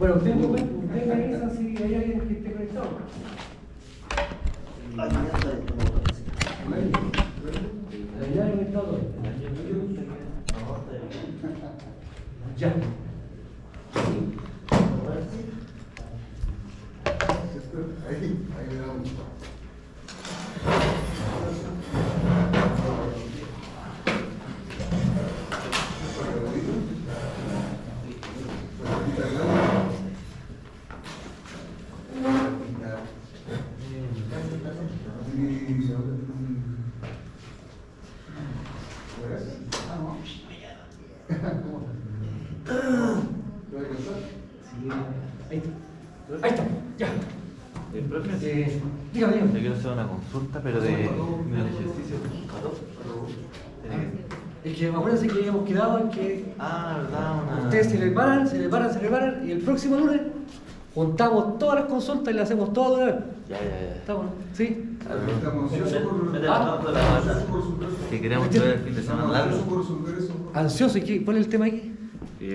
Bueno, usted me avisa si hay alguien que esté conectado. Ya he conectado. Ya. Ahí le damos. Ahí está, ya. Profe, Dígame. yo quiero hacer una consulta, pero de ejercicio. Es que acuérdense que habíamos quedado en que Verdad, ustedes se preparan y el próximo lunes juntamos todas las consultas y las hacemos todas de una vez. Ya. ¿Estamos? ¿Sí? Estamos ansiosos Que queremos ver el fin de semana largo. por resolver eso. Ansioso, ¿y qué? ¿Cuál es el tema aquí?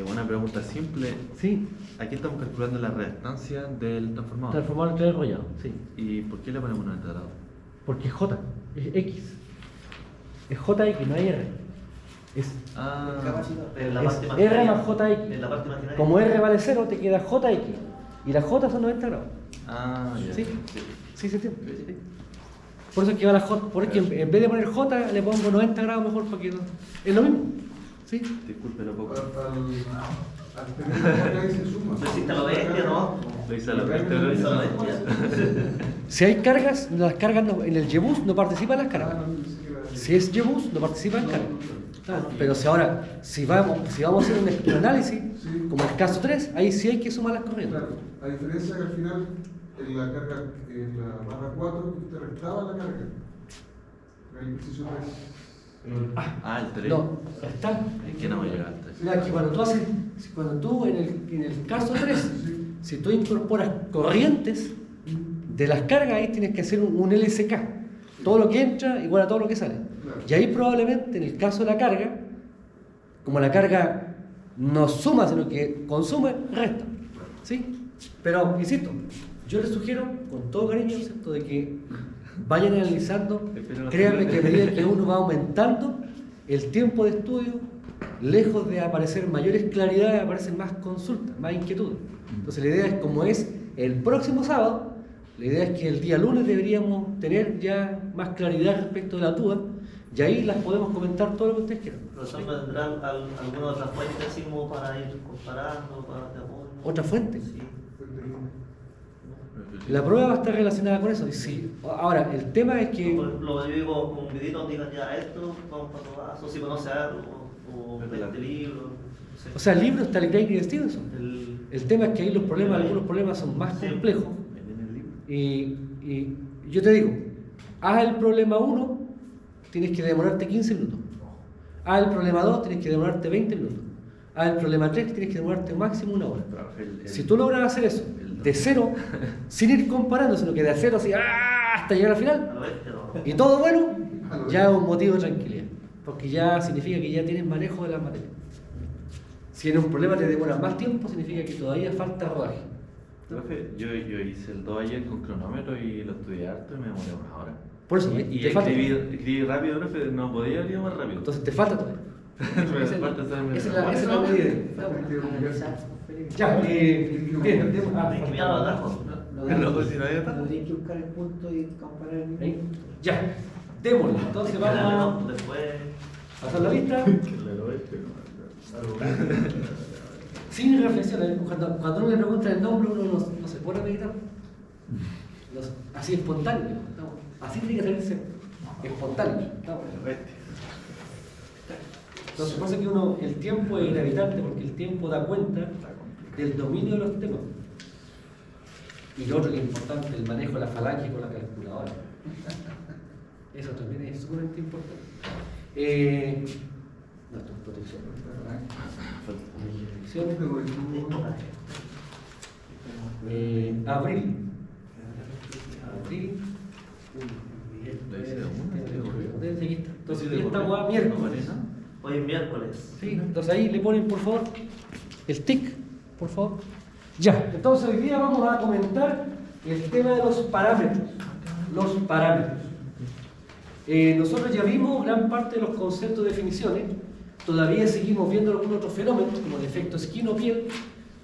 Una pregunta simple. Sí, Aquí estamos calculando la reactancia del transformador. transformar el enrollado, sí. ¿Y por qué le ponemos 90 grados? Porque es J, es X. Es JX, no hay R. Es En la Es parte R imaginaria. más JX. En la parte imaginaria. Como R vale 0, te queda JX. Y las J son 90 grados. Ya. ¿Sí? Sí, se entiende. Sí. Por eso es que va la J. Porque en vez de poner J, le pongo 90 grados mejor para que no. Es lo mismo. ¿Sí? Disculpe lo poco. Al tener ahí se suma. No existe lo bestia, ¿no? Lo hice a la bestia, Lo hizo la bestia. Si hay cargas, las cargas en el YBUS no participan las cargas. Si es YBUS, no participa en cargas. Claro, pero si vamos a hacer un análisis, como el caso 3, ahí sí hay que sumar las corrientes. Claro, a diferencia que al final, en la carga, en la barra 4, te restaba la carga. El ejercicio 3. El 3. No, está. Es que no me llega al 3. Mira, que cuando tú en el caso 3, si tú incorporas corrientes de las cargas, ahí tienes que hacer un LSK. Todo lo que entra igual a todo lo que sale. Claro. Y ahí probablemente en el caso de la carga, como la carga no suma, sino que consume, resta. ¿Sí? Pero, insisto, yo les sugiero con todo cariño, ¿cierto?, de que vayan analizando. Créanme que a medida que uno va aumentando el tiempo de estudio, lejos de aparecer mayores claridades, aparecen más consultas, más inquietudes. Entonces la idea es, como es el próximo sábado, la idea es que el día lunes deberíamos tener ya más claridad respecto de la duda, y ahí las podemos comentar todo lo que ustedes quieran. Profesor, ¿me tendrán alguna otra fuente así como para ir comparando, para de apoyo? ¿Otra fuente? Sí. La prueba va a estar relacionada con eso. Y sí. Ahora, el tema es que... Por ejemplo, yo digo con un videito donde digan ya esto, vamos paso a paso, si conoce algo, o este libro, no sé. O sea, el libro está el Craig Stevenson. El- El tema es que ahí algunos problemas son más Sí. complejos. ¿En el libro? Y yo te digo, haz el problema 1, tienes que demorarte 15 minutos. Haz el problema 2, tienes que demorarte 20 minutos. Haz el problema 3, tienes que demorarte máximo 1 hora. Si tú logras hacer eso de cero, sin ir comparando, sino que de cero así, hasta llegar al a final, lo bestia, ¿no? y todo bueno, ya es un motivo de tranquilidad. Porque ya significa que ya tienes manejo de las materias. Si en un problema te demora más tiempo, significa que todavía falta rodaje. Profe, yo hice el 2 ayer con cronómetro y lo estudié harto y me demoré una hora. Por eso, Y te falta. escribí rápido, profe, no podía ir más rápido. Entonces te falta todavía. Me falta hacerme Esa es la medida. Ya, bien, Mira los atajos. No, pues si no había tanto. Tendría que buscar el punto y comparar el mismo. ahí. Ya, démosle. Entonces vamos Después. a hacer la lista sin reflexiones. Cuando uno le pregunta el nombre, uno no se pone a meditar. Así espontáneo. ¿No? Así tiene que salirse espontáneo. ¿No? Entonces, por eso que el tiempo es gravitante, porque el tiempo da cuenta del dominio de los temas. Y lo otro que es importante, el manejo de la falange con la calculadora. Eso también es sumamente importante. No, esto es protección. Abril. Aquí está. Entonces, hoy estamos a miércoles. Hoy es miércoles. Sí, entonces ahí le ponen, por favor, el tic, por favor. Ya, entonces hoy día vamos a comentar el tema de los parámetros. Los parámetros. Nosotros ya vimos gran parte de los conceptos de definiciones, todavía seguimos viendo algunos otros fenómenos, como el efecto skin o piel,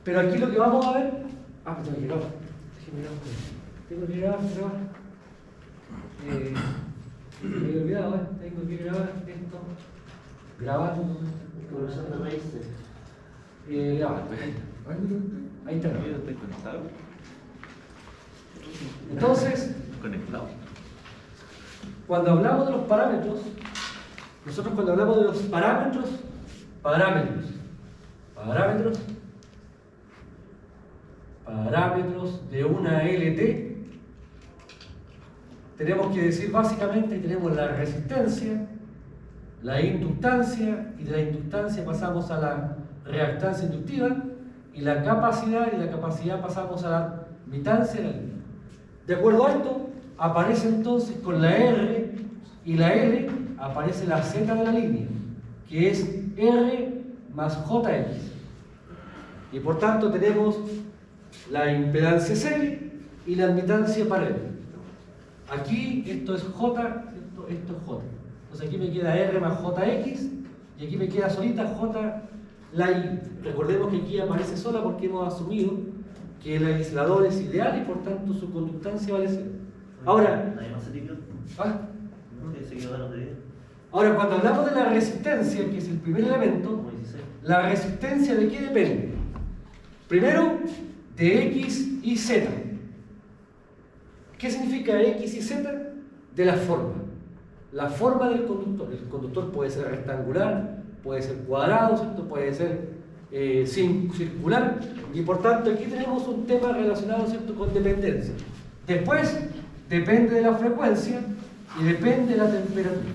pero aquí lo que vamos a ver... Ah, me tengo que grabar. Tengo que grabar. Me he olvidado, tengo que grabar esto. Grabar. Progresión de raíces. Grabar. Ahí está. Yo estoy conectado. Entonces, Conectado. cuando hablamos de los parámetros, nosotros cuando hablamos de los parámetros de una LT, tenemos que decir básicamente que tenemos la resistencia, la inductancia, y de la inductancia pasamos a la reactancia inductiva, y la capacidad pasamos a la mitancia de la línea. De acuerdo a esto, aparece entonces con la R y la L, aparece la Z de la línea, que es R más JX. Y por tanto tenemos la impedancia C y la admitancia paralela. Aquí esto es J, esto es J. Entonces aquí me queda R más JX y aquí me queda solita J la I. Recordemos que aquí aparece sola porque hemos asumido que el aislador es ideal y por tanto su conductancia vale 0. Ahora, ¿Nadie más se tipió? ¿ah? ¿No? Que se quedó ganas de vida. Ahora, cuando hablamos de la resistencia, que es el primer elemento, Como 16. ¿la resistencia de qué depende? Primero, de X y Z. ¿Qué significa X y Z? De la forma. La forma del conductor. El conductor puede ser rectangular, puede ser cuadrado, ¿cierto? Puede ser circular. Y por tanto, aquí tenemos un tema relacionado, ¿cierto?, con dependencia. Después, depende de la frecuencia y depende de la temperatura.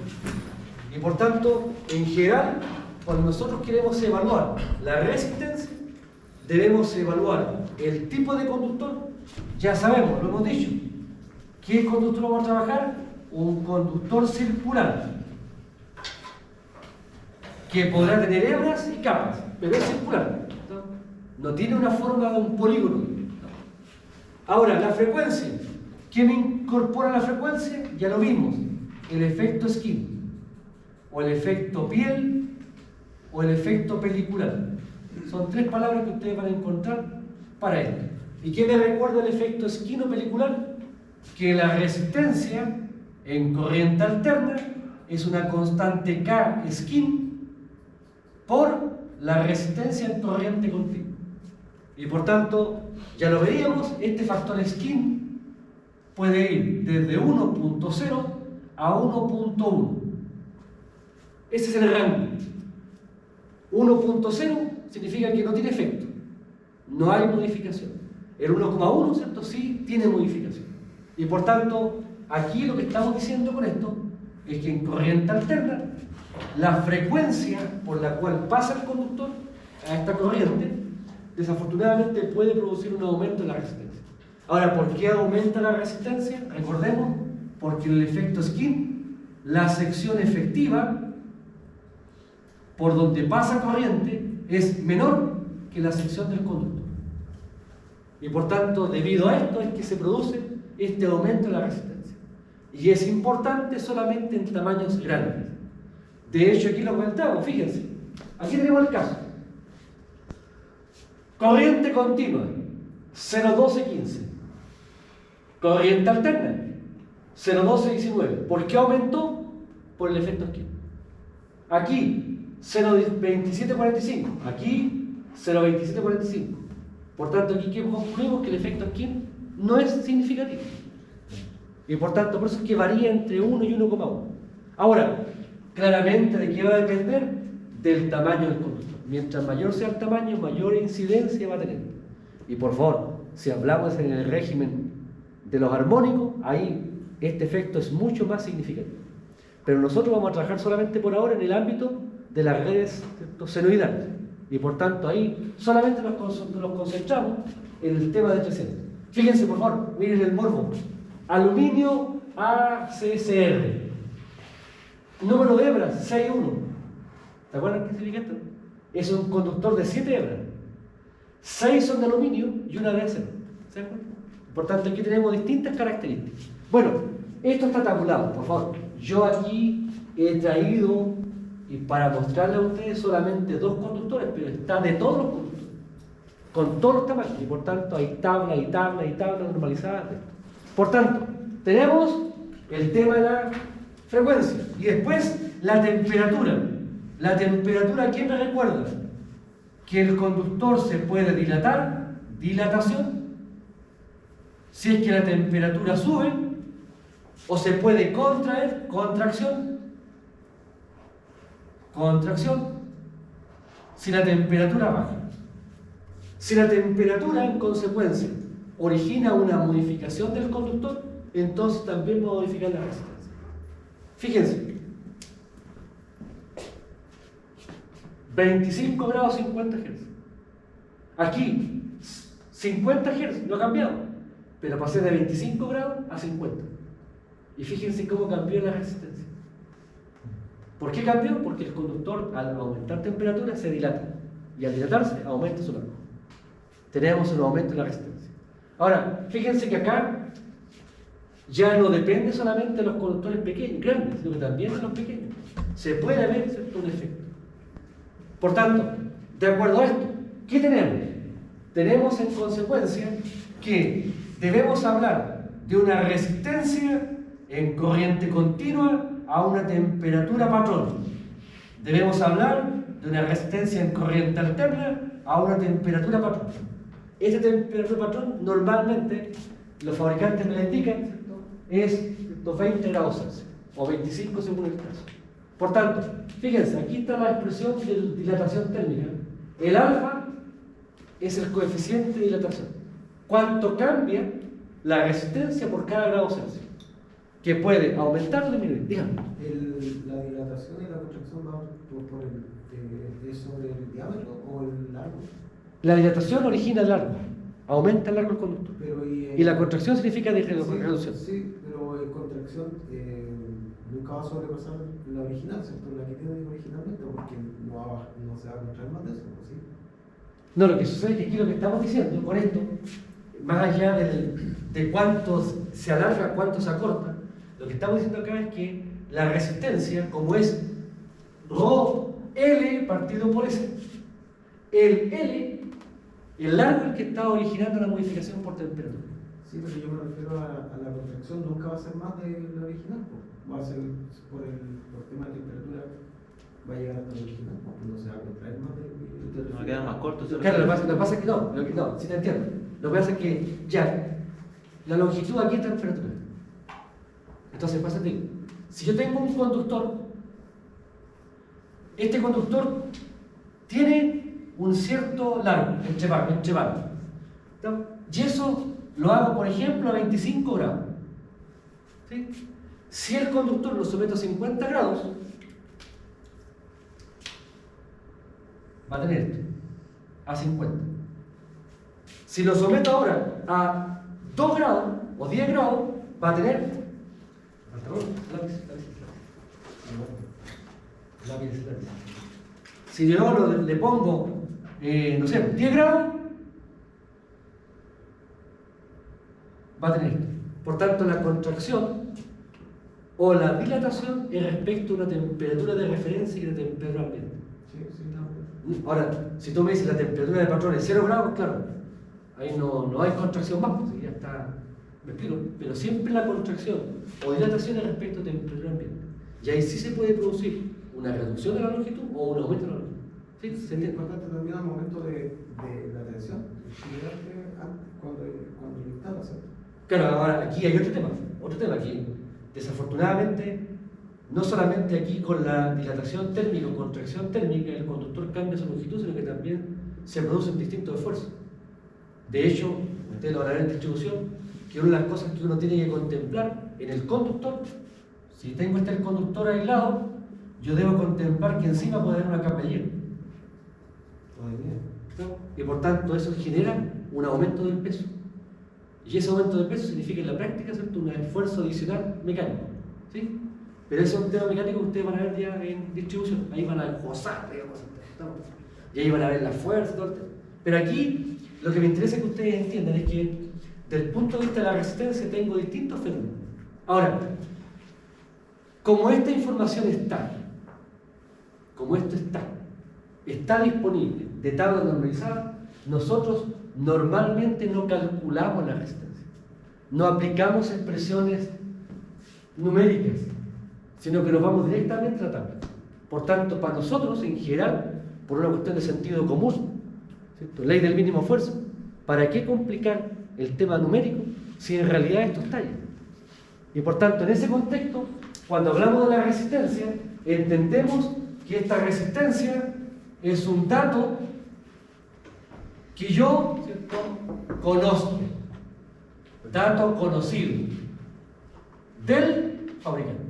Y por tanto, en general, cuando nosotros queremos evaluar la resistencia, debemos evaluar el tipo de conductor. Ya sabemos, lo hemos dicho. ¿Qué conductor vamos a trabajar? Un conductor circular, que podrá tener hebras y capas, pero es circular. No tiene una forma de un polígono. Ahora, la frecuencia. ¿Quién incorpora la frecuencia? Ya lo vimos. El efecto skin, o el efecto piel, o el efecto pelicular. Son tres palabras que ustedes van a encontrar para esto. ¿Y qué me recuerda el efecto skin o pelicular? Que la resistencia en corriente alterna es una constante K skin por la resistencia en corriente continua. Y por tanto, ya lo veríamos, este factor skin puede ir desde 1.0 a 1.1. Ese es el rango. 1.0 significa que no tiene efecto, no hay modificación. El 1,1, ¿cierto?, sí tiene modificación. Y por tanto, aquí lo que estamos diciendo con esto es que en corriente alterna, la frecuencia por la cual pasa el conductor a esta corriente, desafortunadamente puede producir un aumento en la resistencia. Ahora, ¿por qué aumenta la resistencia? Recordemos, porque en el efecto skin, la sección efectiva por donde pasa corriente es menor que la sección del conductor. Y por tanto, debido a esto es que se produce este aumento en la resistencia. Y es importante solamente en tamaños grandes. De hecho, aquí lo comentamos, fíjense. Aquí tenemos el caso. Corriente continua, 0,1215. Corriente alterna, 0,1219. ¿Por qué aumentó? Por el efecto skin. Aquí, 0,2745. Aquí, 0,2745. Por tanto, aquí concluimos que el efecto skin no es significativo. Y por tanto, por eso es que varía entre 1 y 1,1. Ahora, claramente, ¿de qué va a depender? Del tamaño del conductor. Mientras mayor sea el tamaño, mayor incidencia va a tener. Y por favor, si hablamos en el régimen de los armónicos, ahí este efecto es mucho más significativo. Pero nosotros vamos a trabajar solamente por ahora en el ámbito de las redes senoidales. Y por tanto, ahí solamente nos concentramos en el tema de 300. Fíjense, por favor, miren el morbo. Aluminio ACCR. Número de hebras, 6,1. ¿Se acuerdan qué significa esto? Es un conductor de 7 hebras. 6 son de aluminio y una de acero. ¿Se dan cuenta? Por tanto, aquí tenemos distintas características. Bueno, esto está tabulado, por favor. Yo aquí he traído, y para mostrarle a ustedes, solamente 2 conductores, pero está de todos los conductores, con todos los tamaños, y por tanto hay tabla y tabla y tabla normalizadas. Por tanto, tenemos el tema de la frecuencia y después la temperatura. La temperatura, ¿quién me recuerda? Que el conductor se puede dilatar, dilatación, si es que la temperatura sube, o se puede contraer, contracción, contracción, si la temperatura baja. Si la temperatura, en consecuencia, origina una modificación del conductor, entonces también va a modificar la resistencia. Fíjense, 25 grados 50 Hz. Aquí, 50 Hz, no ha cambiado, pero pasé de 25 grados a 50. Y fíjense cómo cambió la resistencia. ¿Por qué cambió? Porque el conductor, al aumentar temperatura, se dilata. Y al dilatarse, aumenta su largo. Tenemos un aumento en la resistencia. Ahora, fíjense que acá ya no depende solamente de los conductores pequeños, grandes, sino que también de los pequeños. Se puede ver, ¿cierto?, un efecto. Por tanto, de acuerdo a esto, ¿qué tenemos? Tenemos en consecuencia que debemos hablar de una resistencia en corriente continua a una temperatura patrón. Debemos hablar de una resistencia en corriente alterna a una temperatura patrón. Esta temperatura patrón normalmente los fabricantes me la indican, ¿cierto?, es 20 grados Celsius o 25 según el caso. Por tanto, fíjense, aquí está la expresión de dilatación térmica. El alfa es el coeficiente de dilatación. ¿Cuánto cambia la resistencia por cada grado Celsius? Que puede aumentar o disminuir. Díganme. ¿La dilatación y la contracción va por ¿es sobre el diámetro o el largo? La dilatación origina el largo, aumenta el largo del conductor. Pero y la contracción significa reducción. Sí, pero en contracción nunca va a sobrepasar la original, ¿cierto? La que tiene originalmente, porque no se va a contraer más de eso, ¿sí? No, lo que sucede es que aquí lo que estamos diciendo con esto, más allá de cuánto se alarga, cuánto se acorta, lo que estamos diciendo acá es que la resistencia, como es Rho L partido por S, el L, el largo es el que está originando la modificación por temperatura. Sí, pero yo me refiero a la contracción, nunca va a ser más de la original, va a ser por tema de temperatura, va a llegar hasta la original, no se va a contraer más de Va a quedar más corto. Claro, lo que pasa es que no, sí te entiendo. Lo que pasa es que ya, la longitud aquí es temperatura. Entonces pasa que, si yo tengo un conductor, este conductor tiene un cierto largo entre vanos. Y eso lo hago, por ejemplo, a 25 grados. ¿Sí? Si el conductor lo someto a 50 grados, va a tener esto, a 50. Si lo someto ahora a 2 grados o 10 grados, va a tener lápiz. Si yo le pongo, no sé, 10 grados, va a tener esto. Por tanto, la contracción o la dilatación es respecto a una temperatura de referencia y una temperatura ambiente. Ahora, si tú me dices la temperatura de patrón es 0 grados, claro, ahí no hay contracción más, pues ya está, me explico, pero siempre la contracción o dilatación es respecto a temperatura ambiente. Y ahí sí se puede producir una reducción de la longitud o un aumento de la longitud. ¿Sí? ¿Se entiende? Es importante también al momento de la tensión, cuando lo instalas, ¿cierto? Claro, ahora aquí hay otro tema que desafortunadamente no solamente aquí con la dilatación térmica o contracción térmica el conductor cambia su longitud, sino que también se producen distintos esfuerzos. De hecho, ustedes lo van a ver en distribución, que una de las cosas que uno tiene que contemplar en el conductor, si tengo el conductor aislado, yo debo contemplar que encima puede haber una capa de hielo. Y por tanto eso genera un aumento del peso. Y ese aumento de peso significa en la práctica, ¿cierto?, un esfuerzo adicional mecánico. ¿Sí? Pero ese es un tema mecánico que ustedes van a ver ya en distribución. Ahí van a gozar, digamos, y ahí van a ver la fuerza, todo el tema. Pero aquí lo que me interesa que ustedes entiendan es que desde el punto de vista de la resistencia tengo distintos fenómenos. Ahora, como esta información está, como esto está disponible de tabla normalizada, nosotros normalmente no calculamos la resistencia, no aplicamos expresiones numéricas, sino que nos vamos directamente a la tabla. Por tanto, para nosotros, en general, por una cuestión de sentido común, ¿cierto? Ley del mínimo esfuerzo, ¿para qué complicar el tema numérico si en realidad esto está ahí? Y por tanto, en ese contexto, cuando hablamos de la resistencia, entendemos que esta resistencia es un dato que yo, ¿cierto?, conozco, dato conocido del fabricante.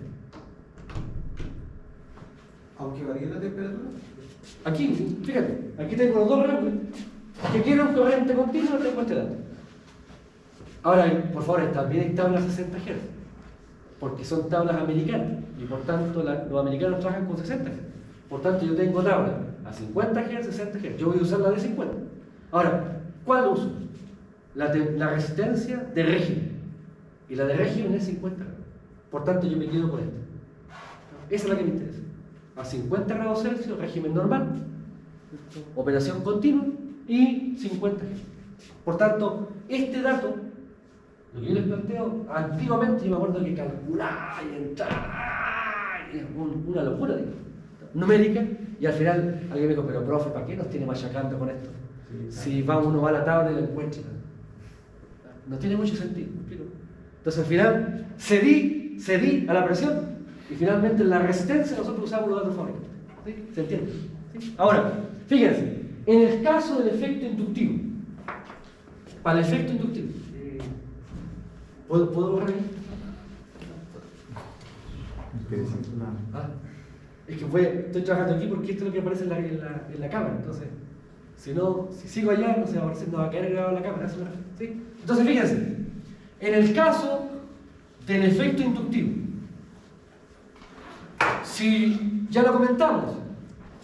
Aunque varíe la temperatura. Aquí, fíjate, aquí tengo los dos rangos. Que quiero un corriente continua, tengo este dato. Ahora, por favor, también hay tablas 60 Hz, porque son tablas americanas, y por tanto los americanos trabajan con 60 Hz. Por tanto, yo tengo tablas a 50 Hz, 60 Hz. Yo voy a usar la de 50. Ahora, ¿cuál uso? La resistencia de régimen. Y la de régimen es 50 grados. Por tanto, yo me quedo con esta. Esa es la que me interesa. A 50 grados Celsius, régimen normal, operación continua y 50 Hz. Por tanto, este dato, lo que yo les planteo, antiguamente yo me acuerdo que calcular y entrar, una locura, digo, numérica, y al final alguien me dijo, pero profe, ¿para qué nos tiene machacando con esto? Si uno va a la tabla y lo encuentra. No tiene mucho sentido. Entonces al final cedí a la presión y finalmente en la resistencia nosotros usamos los datos fabricantes. ¿Sí? ¿Se entiende? ¿Sí? Ahora, fíjense, en el caso del efecto inductivo, para el efecto inductivo, ¿puedo borrar ahí? Ah, es que estoy trabajando aquí porque esto es lo que aparece en la cámara, entonces si sigo allá no va a quedar grabado en la cámara, ¿sí? Entonces fíjense, en el caso del efecto inductivo, si ya lo comentamos,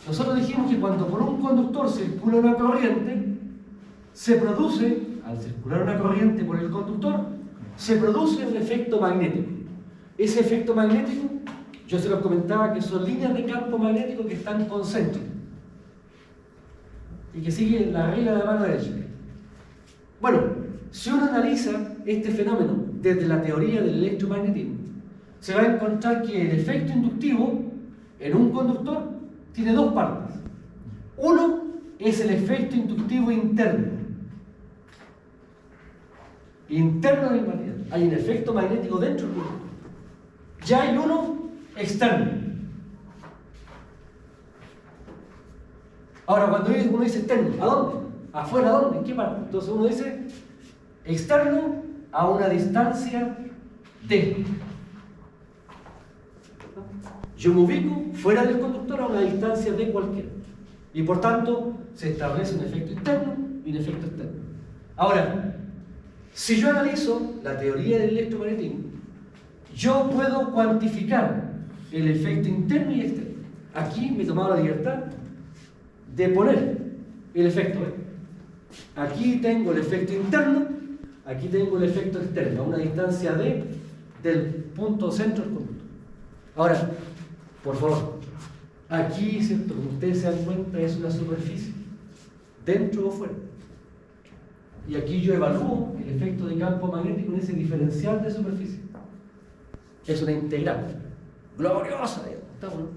nosotros dijimos que cuando por un conductor circula una corriente, se produce, al circular una corriente por el conductor, se produce un efecto magnético. Ese efecto magnético, yo se los comentaba que son líneas de campo magnético que están concéntricas y que siguen la regla de la mano derecha. Bueno, si uno analiza este fenómeno desde la teoría del electromagnetismo, se va a encontrar que el efecto inductivo en un conductor tiene dos partes. Uno es el efecto inductivo interno. Interno del material. Hay un efecto magnético dentro del conductor. Ya hay uno externo. Ahora, cuando uno dice externo, ¿a dónde? ¿Afuera a dónde? ¿En qué parte? Entonces uno dice externo a una distancia D. Yo me ubico fuera del conductor a una distancia D cualquiera. Y por tanto, se establece un efecto interno y un efecto externo. Ahora, si yo analizo la teoría del electromagnetismo, yo puedo cuantificar el efecto interno y externo. Aquí me he tomado la libertad de poner el efecto. Aquí tengo el efecto interno, aquí tengo el efecto externo, a una distancia D del punto centro del conductor. Ahora, por favor, aquí, ¿cierto? Como ustedes se dan cuenta, es una superficie, dentro o fuera. Y aquí yo evalúo el efecto de campo magnético en ese diferencial de superficie. Es una integral. Gloriosa, ¿está bueno?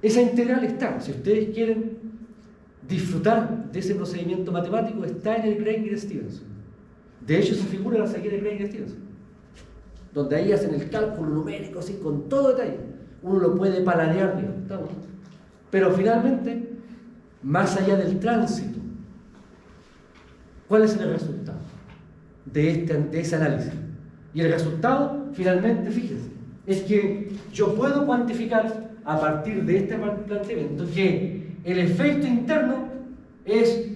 Esa integral está, si ustedes quieren disfrutar de ese procedimiento matemático, está en el Craig-Stevenson. De hecho, esa figura la saqué de Craig-Stevenson, donde ahí hacen el cálculo numérico así con todo detalle. Uno lo puede paladear, digamos, ¿está bueno? Pero finalmente, más allá del tránsito, ¿cuál es el resultado de ese análisis? Y el resultado, finalmente, fíjense, es que yo puedo cuantificar a partir de este planteamiento que el efecto interno es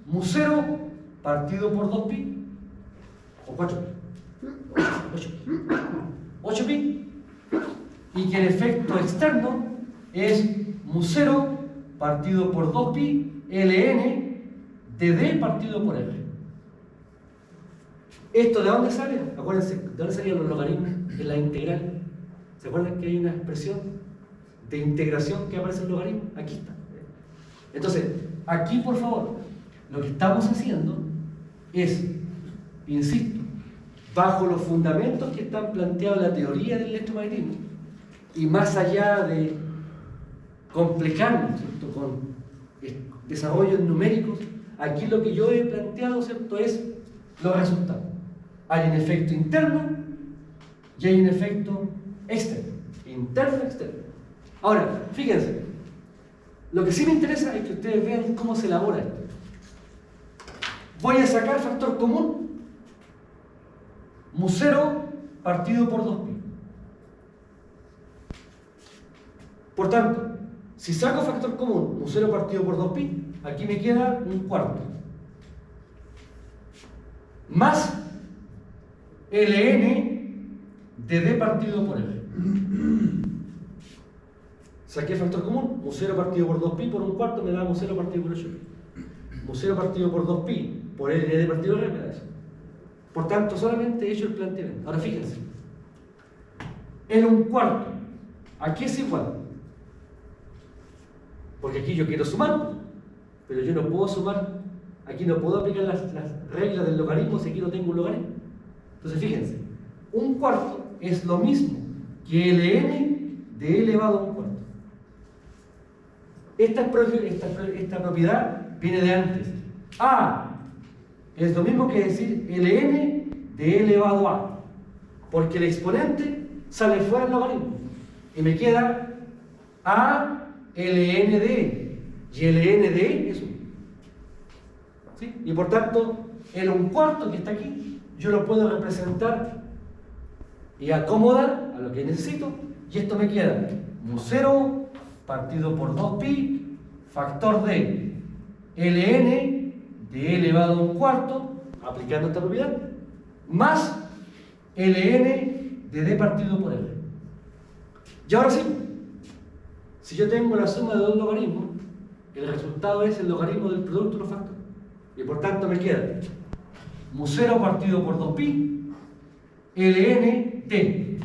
mu0 partido por 2pi, o 8pi, y que el efecto externo es mu0 partido por 2pi ln de D partido por R. ¿Esto de dónde sale? Acuérdense, ¿de dónde salían los logaritmos en la integral? ¿Se acuerdan que hay una expresión de integración que aparece en logaritmo? Aquí está. Entonces, aquí por favor, lo que estamos haciendo es, insisto, bajo los fundamentos que están planteados en la teoría del electromagnetismo, y más allá de complicarnos, ¿cierto?, con desarrollos numéricos, aquí lo que yo he planteado, ¿cierto?, es los resultados. Hay un efecto interno y hay un efecto externo. Interno y externo. Ahora, fíjense, lo que sí me interesa es que ustedes vean cómo se elabora esto. Voy a sacar factor común, mu0 partido por 2pi. Por tanto, si saco factor común, mu0 partido por 2pi, aquí me queda un cuarto. Más ln de d partido por r. Saqué factor común, mu0 partido por 2pi por un cuarto me da mu0 partido por 8pi. Mu0 partido por 2pi por ln de d partido por r me da eso. Por tanto, solamente he hecho el planteamiento. Ahora fíjense, en un cuarto, aquí es igual. Porque aquí yo quiero sumar, pero yo no puedo sumar, aquí no puedo aplicar las reglas del logaritmo si aquí no tengo un logaritmo. Entonces fíjense, un cuarto es lo mismo que ln de e elevado a un cuarto. Esta propiedad viene de antes. A es lo mismo que decir ln de e elevado a, porque el exponente sale fuera del logaritmo y me queda a ln de e, y ln de e es 1. ¿Sí? Y por tanto, el un cuarto que está aquí, yo lo puedo representar y acomodar a lo que necesito, y esto me queda mu0 partido por 2pi factor de ln de e elevado a un cuarto, aplicando esta propiedad, más ln de d partido por r. Y ahora sí, si yo tengo la suma de dos logaritmos, el resultado es el logaritmo del producto de los factores. Y por tanto me queda mu0 partido por 2pi ln de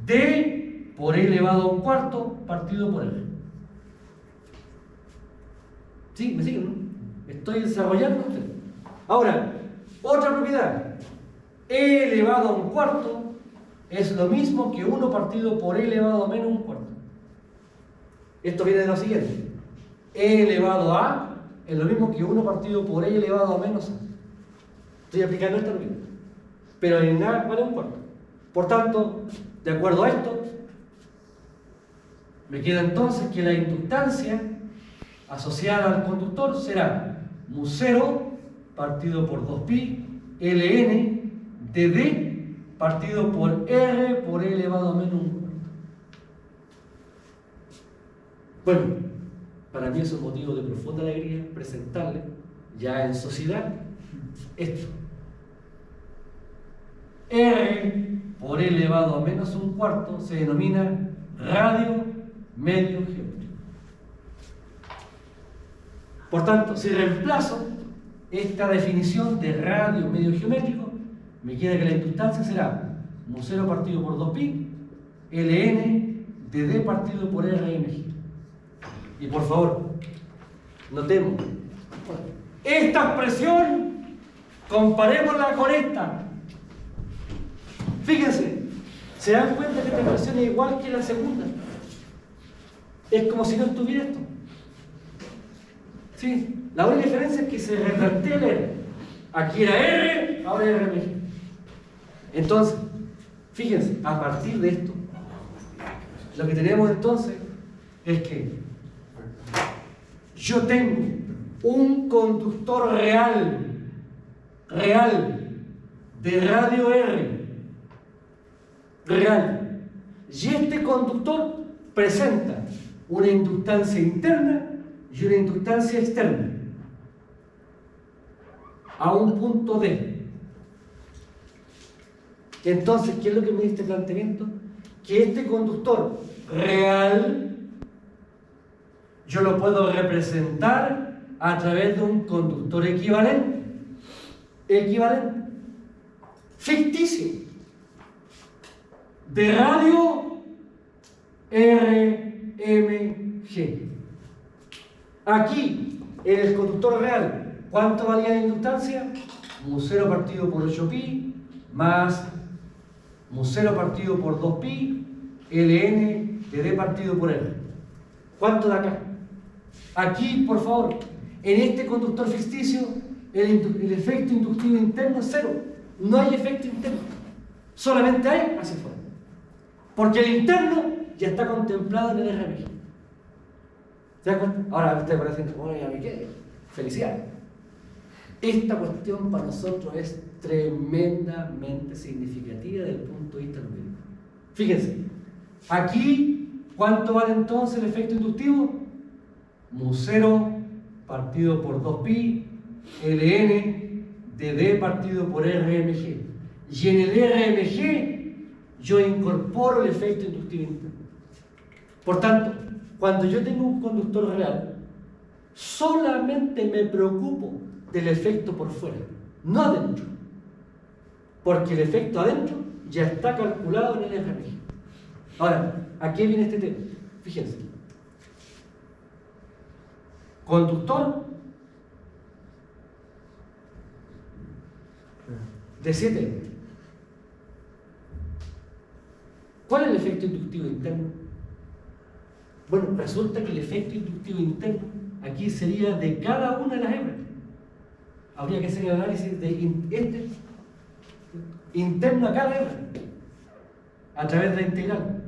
d por e elevado a un cuarto partido por r. ¿Sí? ¿Me siguen? ¿No? Estoy desarrollando usted. Ahora, otra propiedad. E elevado a un cuarto es lo mismo que 1 partido por e elevado a menos un cuarto. Esto viene de lo siguiente. E elevado a es lo mismo que 1 partido por e elevado a menos a. Estoy aplicando esta propiedad. Pero en A vale un cuarto. Por tanto, de acuerdo a esto, me queda entonces que la inductancia asociada al conductor será mu0 partido por 2pi ln de d partido por r por e elevado a menos un cuarto. Bueno, para mí es un motivo de profunda alegría presentarle ya en sociedad esto. R por e elevado a menos un cuarto se denomina radio medio geométrico. Por tanto, si reemplazo esta definición de radio medio geométrico, me queda que la inductancia será mu0 partido por 2pi ln de d partido por rmg. Y por favor, notemos, esta expresión, comparémosla con esta. Fíjense, ¿se dan cuenta que esta expresión es igual que la segunda? Es como si no estuviera esto. ¿Sí? La única diferencia es que se replantea el R. Aquí era R, ahora es RMG. Entonces, fíjense, a partir de esto, lo que tenemos entonces es que yo tengo un conductor real de radio R, real, y este conductor presenta una inductancia interna y una inductancia externa a un punto D. Entonces, ¿qué es lo que me dice este planteamiento? Que este conductor real yo lo puedo representar a través de un conductor equivalente, ficticio, de radio RMG. Aquí, en el conductor real, ¿cuánto valía la inductancia? Mu0 partido por 8pi más Mu0 partido por 2pi ln de D partido por R. ¿Cuánto da acá? Aquí, por favor, en este conductor ficticio, el efecto inductivo interno es 0. No hay efecto interno. Solamente hay hacia afuera. Porque el interno ya está contemplado en el RMG. ¿Se dan cuenta? Ahora ustedes van diciendo, bueno, ya me quedé. Felicidades. Esta cuestión para nosotros es tremendamente significativa desde el punto de vista numérico. Fíjense, aquí, ¿cuánto vale entonces el efecto inductivo? Mu0 partido por 2pi ln de D partido por RMG. Y en el RMG yo incorporo el efecto inductivo interno. Por tanto, cuando yo tengo un conductor real, solamente me preocupo del efecto por fuera, no adentro. Porque el efecto adentro ya está calculado en el RMG. Ahora, ¿a qué viene este tema? Fíjense. Conductor de 7. ¿Cuál es el efecto inductivo interno? Bueno, resulta que el efecto inductivo interno aquí sería de cada una de las hebras. Habría que hacer el análisis de interno a cada hebra a través de la integral.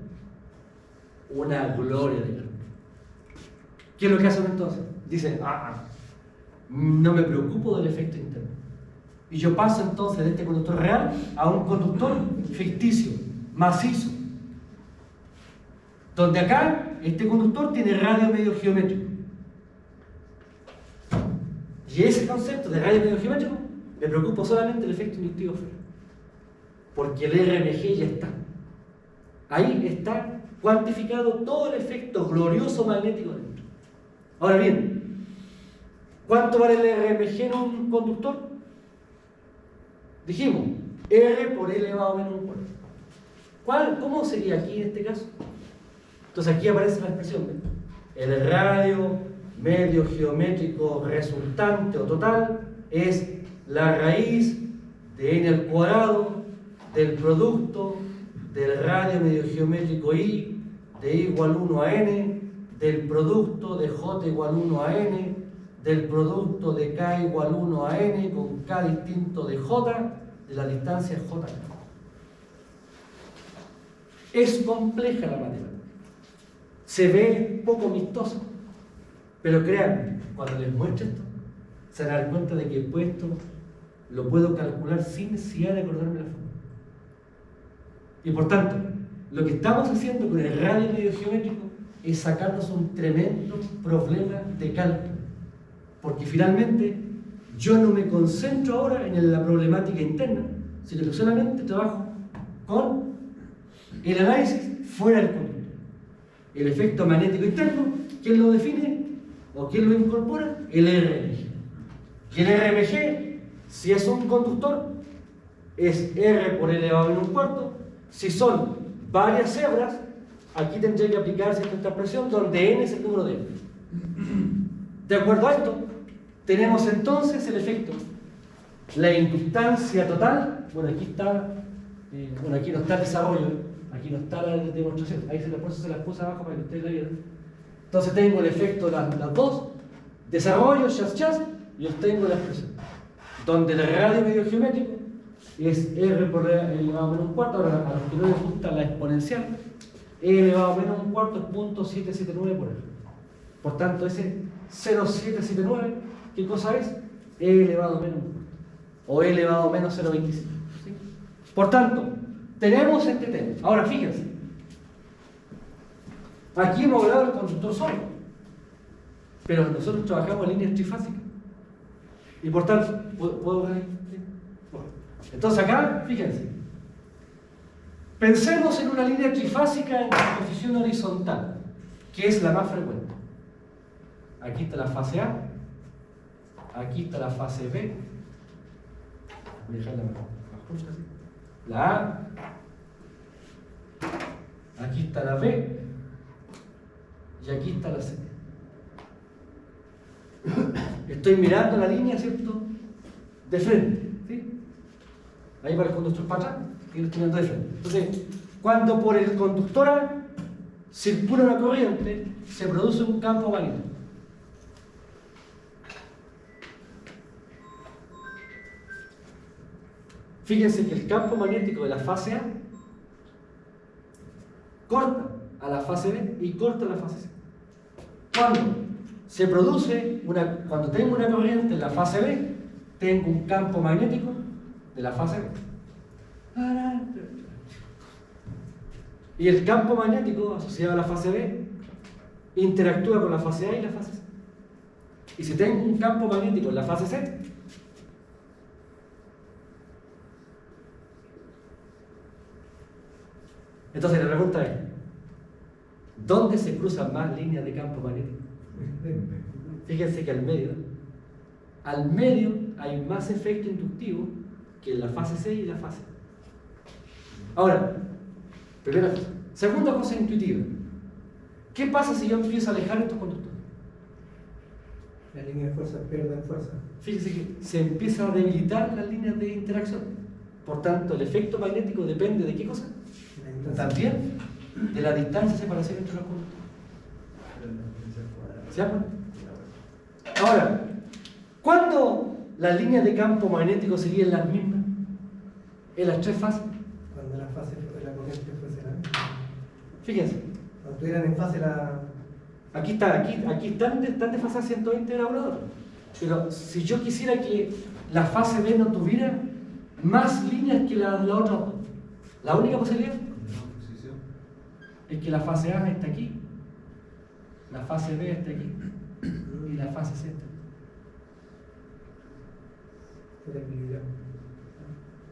Una gloria de cálculo. ¿Qué es lo que hacen entonces? Dicen, no me preocupo del efecto interno. Y yo paso entonces de este conductor real a un conductor ficticio, macizo. Donde acá, este conductor tiene radio medio geométrico. Y ese concepto de radio medio geométrico, me preocupa solamente el efecto inductivo fuera. Porque el RMG ya está. Ahí está cuantificado todo el efecto glorioso magnético dentro. Ahora bien, ¿cuánto vale el RMG en un conductor? Dijimos, R por E elevado a menos un cuarto. ¿Cómo sería aquí en este caso? Entonces aquí aparece la expresión, el radio medio geométrico resultante o total es la raíz de n al cuadrado del producto del radio medio geométrico I de I igual 1 a n, del producto de J igual 1 a n, del producto de K igual 1 a n con K distinto de J, de la distancia J. Es compleja la matemática. Se ve poco amistosa. Pero créanme, cuando les muestre esto, se van a dar cuenta de que esto lo puedo calcular sin necesidad de acordarme la forma. Y por tanto, lo que estamos haciendo con el radio medio geométrico es sacarnos un tremendo problema de cálculo. Porque finalmente yo no me concentro ahora en la problemática interna, sino que solamente trabajo con el análisis fuera del conductor. El efecto magnético interno, ¿quién lo define? ¿O quién lo incorpora? El RMG. Y el RMG, si es un conductor, es R por E elevado a menos un cuarto. Si son varias hebras, aquí tendría que aplicarse esta expresión donde n es el número de hebras. De acuerdo a esto, tenemos entonces el efecto. La inductancia total, bueno, aquí está, aquí no está el desarrollo, aquí no está la demostración, ahí se las puse abajo para que ustedes la vieran. Entonces tengo el efecto de las dos, desarrollo, chas, y obtengo la expresión. Donde el radio medio geométrico es R por E elevado a menos un cuarto, ahora a los que no les gusta la exponencial, E elevado a menos un cuarto es 0.779 por R. Por tanto, ese 0.779, ¿qué cosa es? E elevado a menos un cuarto, o E elevado a menos 0.25. ¿Sí? Por tanto, tenemos este tema. Ahora fíjense, aquí hemos hablado del conductor solo, pero nosotros trabajamos en líneas trifásicas. Y por tanto, ¿puedo ver ahí? ¿Sí? Bueno. Entonces acá, fíjense, pensemos en una línea trifásica en posición horizontal, que es la más frecuente. Aquí está la fase A, aquí está la fase B, voy a dejarla más junta, así. La A, aquí está la B y aquí está la C. Estoy mirando la línea, ¿cierto? De frente, ¿sí? Ahí para el conductor para atrás y lo estoy mirando de frente. Entonces, cuando por el conductor A circula una corriente, se produce un campo magnético. Fíjense que el campo magnético de la fase A corta a la fase B y corta a la fase C. Cuando tengo una corriente en la fase B, tengo un campo magnético de la fase B. Y el campo magnético asociado a la fase B interactúa con la fase A y la fase C. Y si tengo un campo magnético en la fase C, entonces la pregunta es, ¿dónde se cruzan más líneas de campo magnético? Fíjense que al medio hay más efecto inductivo que en la fase C y la fase A. Ahora, primera cosa. Segunda cosa intuitiva. ¿Qué pasa si yo empiezo a alejar estos conductores? La línea de fuerza pierde fuerza. Fíjense que se empiezan a debilitar las líneas de interacción. Por tanto, el efecto magnético depende de qué cosa? También de la distancia de separación entre los conductores. ¿Se llama? Ahora, ¿cuándo las líneas de campo magnético serían las mismas? En las tres fases. Cuando la fase de la corriente fuese la misma. Fíjense. Cuando estuvieran en fase la... Aquí están desfasadas 120 grados. Pero si yo quisiera que la fase B no tuviera más líneas que la otra, la única posibilidad es que la fase A está aquí, la fase B está aquí y la fase C está aquí.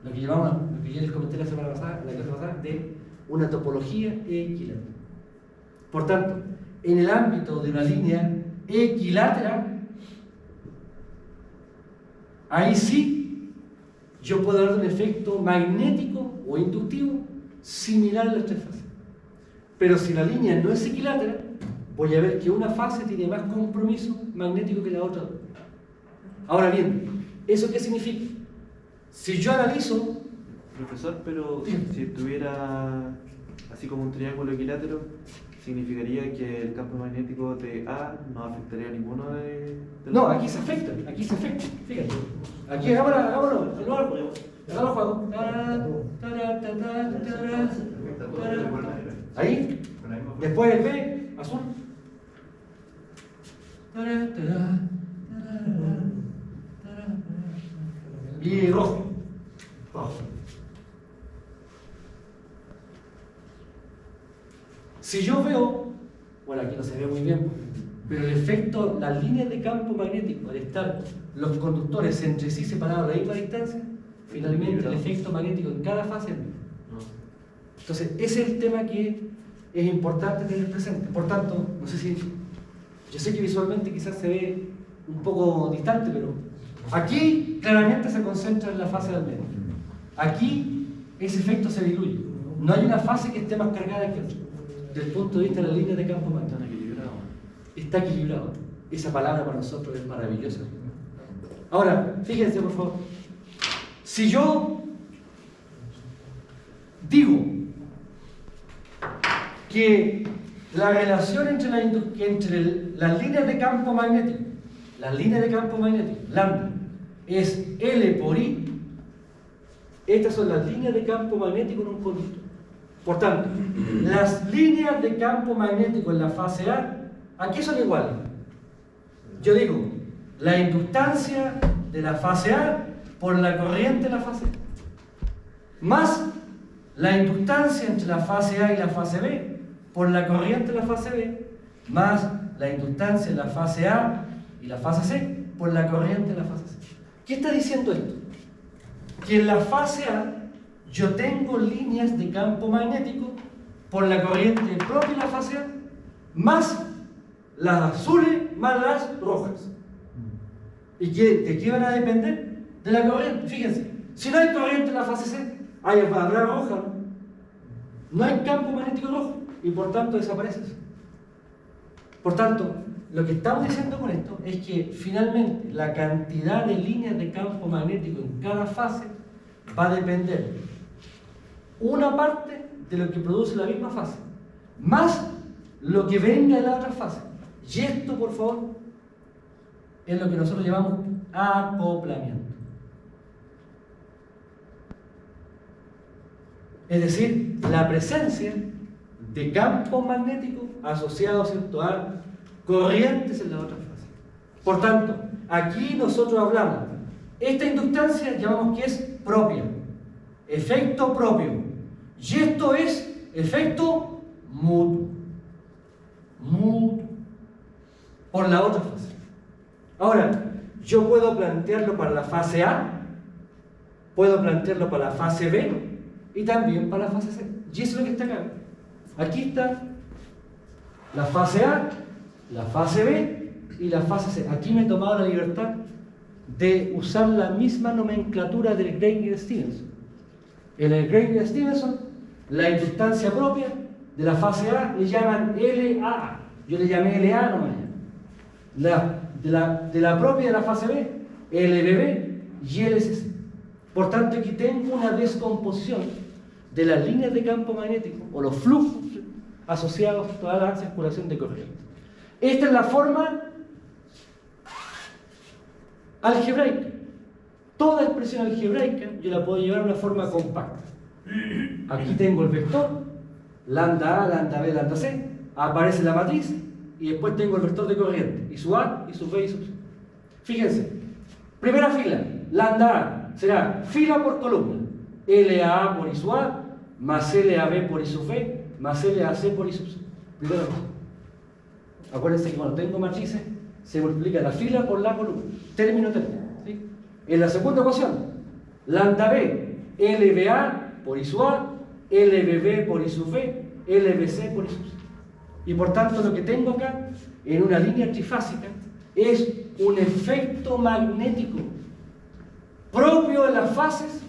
Lo que yo les comenté la clase pasada, de una topología equilátera. Por tanto, en el ámbito de una línea equilátera, ahí sí yo puedo dar un efecto magnético o inductivo similar a las tres fases. Pero si la línea no es equilátera, voy a ver que una fase tiene más compromiso magnético que la otra. Ahora bien, ¿eso qué significa? Si yo analizo... Profesor, pero si estuviera así como un triángulo equilátero, significaría que el campo magnético de A no afectaría a ninguno de los... No, aquí se afecta, fíjate. Aquí hagámoslo, hagamos juego. Ahí, después el B, azul. Y rojo. Si yo veo, bueno, aquí no se ve muy bien, pero el efecto, las líneas de campo magnético, al estar los conductores entre sí separados a la misma distancia, finalmente el efecto magnético en cada fase es el mismo. Entonces, ese es el tema que es importante tener presente. Por tanto, no sé si, yo sé que visualmente quizás se ve un poco distante, pero aquí claramente se concentra en la fase del medio. Aquí ese efecto se diluye. No hay una fase que esté más cargada que otra. Desde el punto de vista de las líneas de campo magnético. Está equilibrado. Esa palabra para nosotros es maravillosa. Ahora, fíjense por favor. Si yo digo que la relación entre las líneas de campo magnético, lambda, es L por I, estas son las líneas de campo magnético en un conductor. Por tanto, las líneas de campo magnético en la fase A, aquí son iguales. Yo digo, la inductancia de la fase A por la corriente de la fase A, más la inductancia entre la fase A y la fase B por la corriente de la fase B, más la inductancia de la fase A y la fase C por la corriente de la fase C. ¿Qué está diciendo esto? Que en la fase A yo tengo líneas de campo magnético por la corriente propia de la fase A, más las azules más las rojas. ¿Y de qué van a depender? De la corriente. Fíjense, si no hay corriente en la fase C, habrá roja, ¿no? No hay campo magnético rojo y por tanto desaparece eso. Por tanto, lo que estamos diciendo con esto es que finalmente la cantidad de líneas de campo magnético en cada fase va a depender una parte de lo que produce la misma fase, más lo que venga de la otra fase. Y esto, por favor, es lo que nosotros llamamos acoplamiento. Es decir, la presencia de campos magnéticos asociados, ¿cierto?, a corrientes en la otra fase. Por tanto, aquí nosotros hablamos, esta inductancia llamamos que es propia, efecto propio, y esto es efecto mutuo, por la otra fase. Ahora, yo puedo plantearlo para la fase A, puedo plantearlo para la fase B y también para la fase C. Y eso es lo que está acá. Aquí está la fase A, la fase B y la fase C. Aquí me he tomado la libertad de usar la misma nomenclatura del Granger-Stevenson. En el Granger-Stevenson, la inductancia propia de la fase A le llaman LA. Yo le llamé LA nomás. De la propia de la fase B, LBB y LCC. Por tanto, aquí tengo una descomposición de las líneas de campo magnético o los flujos asociados a toda la circulación de corriente. Esta es la forma algebraica. Toda expresión algebraica yo la puedo llevar a una forma compacta. Aquí tengo el vector, lambda A, lambda B, lambda C, aparece la matriz y después tengo el vector de corriente, y su A, y su B, y su C. Fíjense, primera fila, lambda A será fila por columna, LAA por I sub A, más LAB por I sub B, más LAC por I sub C. Primera cosa. Acuérdense que cuando tengo matrices, se multiplica la fila por la columna. Término. ¿Sí? En la segunda ecuación, lambda B, LBA por I sub A, LBB por I sub B, LBC por I sub C. Y por tanto lo que tengo acá, en una línea trifásica, es un efecto magnético propio de las fases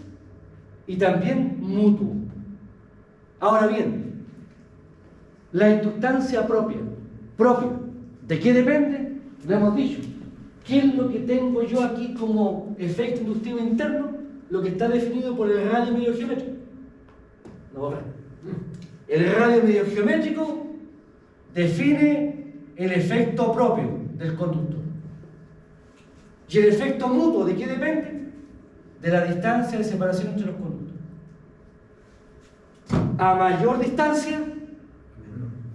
y también mutuo. Ahora bien, la inductancia propia, ¿de qué depende? Lo hemos dicho. ¿Qué es lo que tengo yo aquí como efecto inductivo interno? Lo que está definido por el radio medio geométrico. No, el radio medio geométrico define el efecto propio del conductor. ¿Y el efecto mutuo de qué depende? De la distancia de separación entre los conductores. A mayor distancia,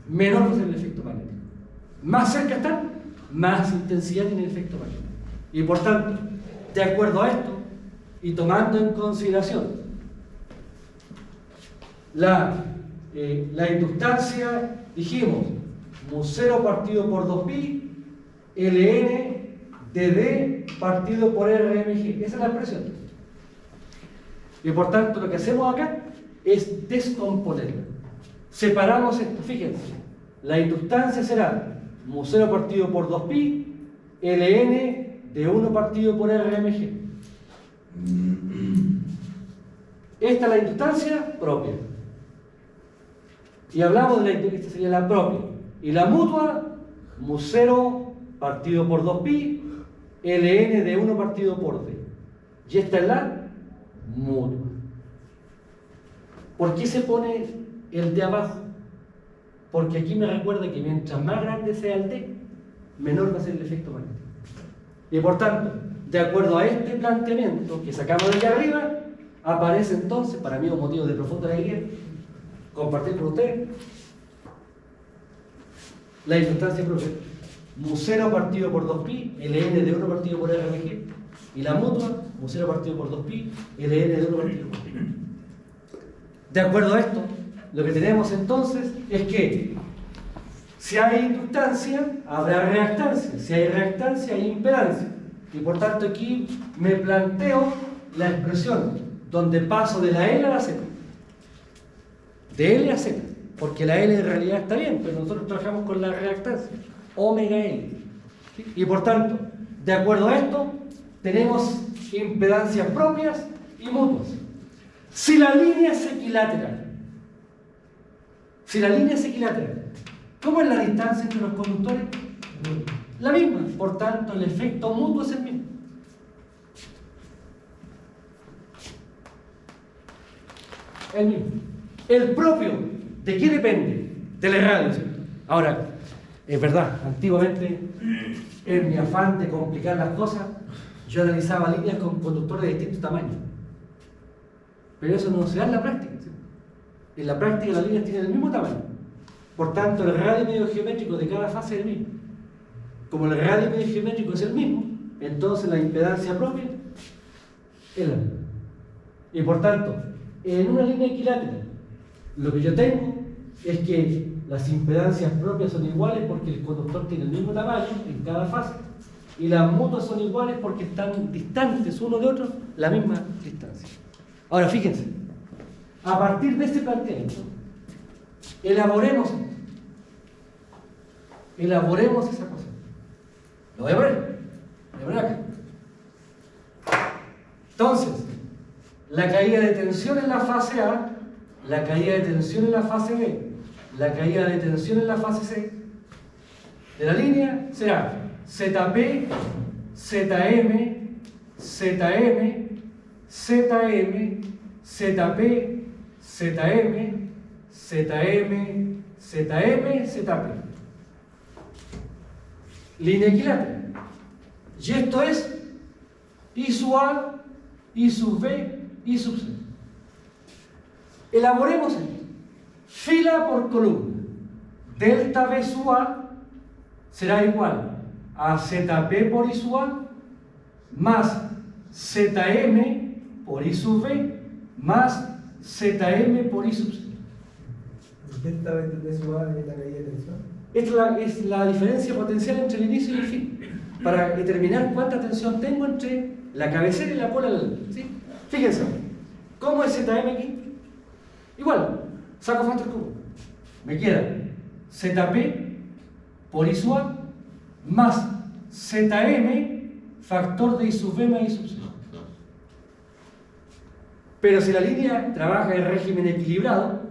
menor va a ser el efecto magnético. Más cerca están, más intensidad tiene el efecto magnético. Y por tanto, de acuerdo a esto, y tomando en consideración la inductancia, dijimos, mu0 partido por 2pi, ln de d partido por rmg. Esa es la expresión. Y por tanto, lo que hacemos acá es descomponerla. Separamos esto, fíjense. La inductancia será mu0 partido por 2pi, ln de 1 partido por rmg. Esta es la inductancia propia. Y hablamos de esta sería la propia. Y la mutua, mu0 partido por 2pi, ln de 1 partido por d. Y esta es la mutua. ¿Por qué se pone el de abajo? Porque aquí me recuerda que mientras más grande sea el d, menor va a ser el efecto magnético. Y por tanto, de acuerdo a este planteamiento que sacamos de aquí arriba, aparece entonces, para mí un motivo de profunda alegría, compartir con ustedes la inductancia propia. mu0 partido por 2pi, ln de 1 partido por rmg. Y la mutua, mu0 partido por 2pi, ln de 1 partido por rmg. De acuerdo a esto, lo que tenemos entonces es que si hay inductancia, habrá reactancia. Si hay reactancia, hay impedancia. Y por tanto aquí me planteo la expresión donde paso de la L a la Z. De L a Z. Porque la L en realidad está bien, pero nosotros trabajamos con la reactancia. Omega L. ¿Sí? Y por tanto, de acuerdo a esto, tenemos impedancias propias y mutuas. Si la línea es equilateral, ¿cómo es la distancia entre los conductores? La misma, por tanto el efecto mutuo es el mismo. El mismo. El propio, ¿de qué depende? Del radio, ¿cierto? Ahora, es verdad, antiguamente, en mi afán de complicar las cosas, yo analizaba líneas con conductores de distintos tamaños. Pero eso no se da en la práctica, ¿cierto? En la práctica las líneas tienen el mismo tamaño. Por tanto, el radio medio geométrico de cada fase es el mismo. Como el radio medio geométrico es el mismo, entonces la impedancia propia es la misma. Y por tanto, en una línea equilátera, lo que yo tengo es que las impedancias propias son iguales porque el conductor tiene el mismo tamaño en cada fase, y las mutuas son iguales porque están distantes uno de otro la misma distancia. Ahora fíjense, a partir de este planteamiento, elaboremos esa cosa. Lo voy a poner acá. Entonces, la caída de tensión en la fase A, la caída de tensión en la fase B, la caída de tensión en la fase C de la línea será ZP, ZM, ZM, ZM, ZP, ZM, ZM, ZM, ZP. Línea equilátera. Y esto es I sub A, I sub B, I sub C. Elaboremos esto. Fila por columna. Delta B sub A será igual a ZP por I sub A más ZM por I sub B más ZM por I sub C. Delta B sub A es la caída de tensión. Esta es la diferencia potencial entre el inicio y el fin, para determinar cuánta tensión tengo entre la cabecera y la cola de la línea, ¿sí? Fíjense, ¿cómo es ZM aquí? Igual, saco factor común. Me queda ZP por I sub A más ZM factor de I sub B más I sub C. Pero si la línea trabaja en régimen equilibrado,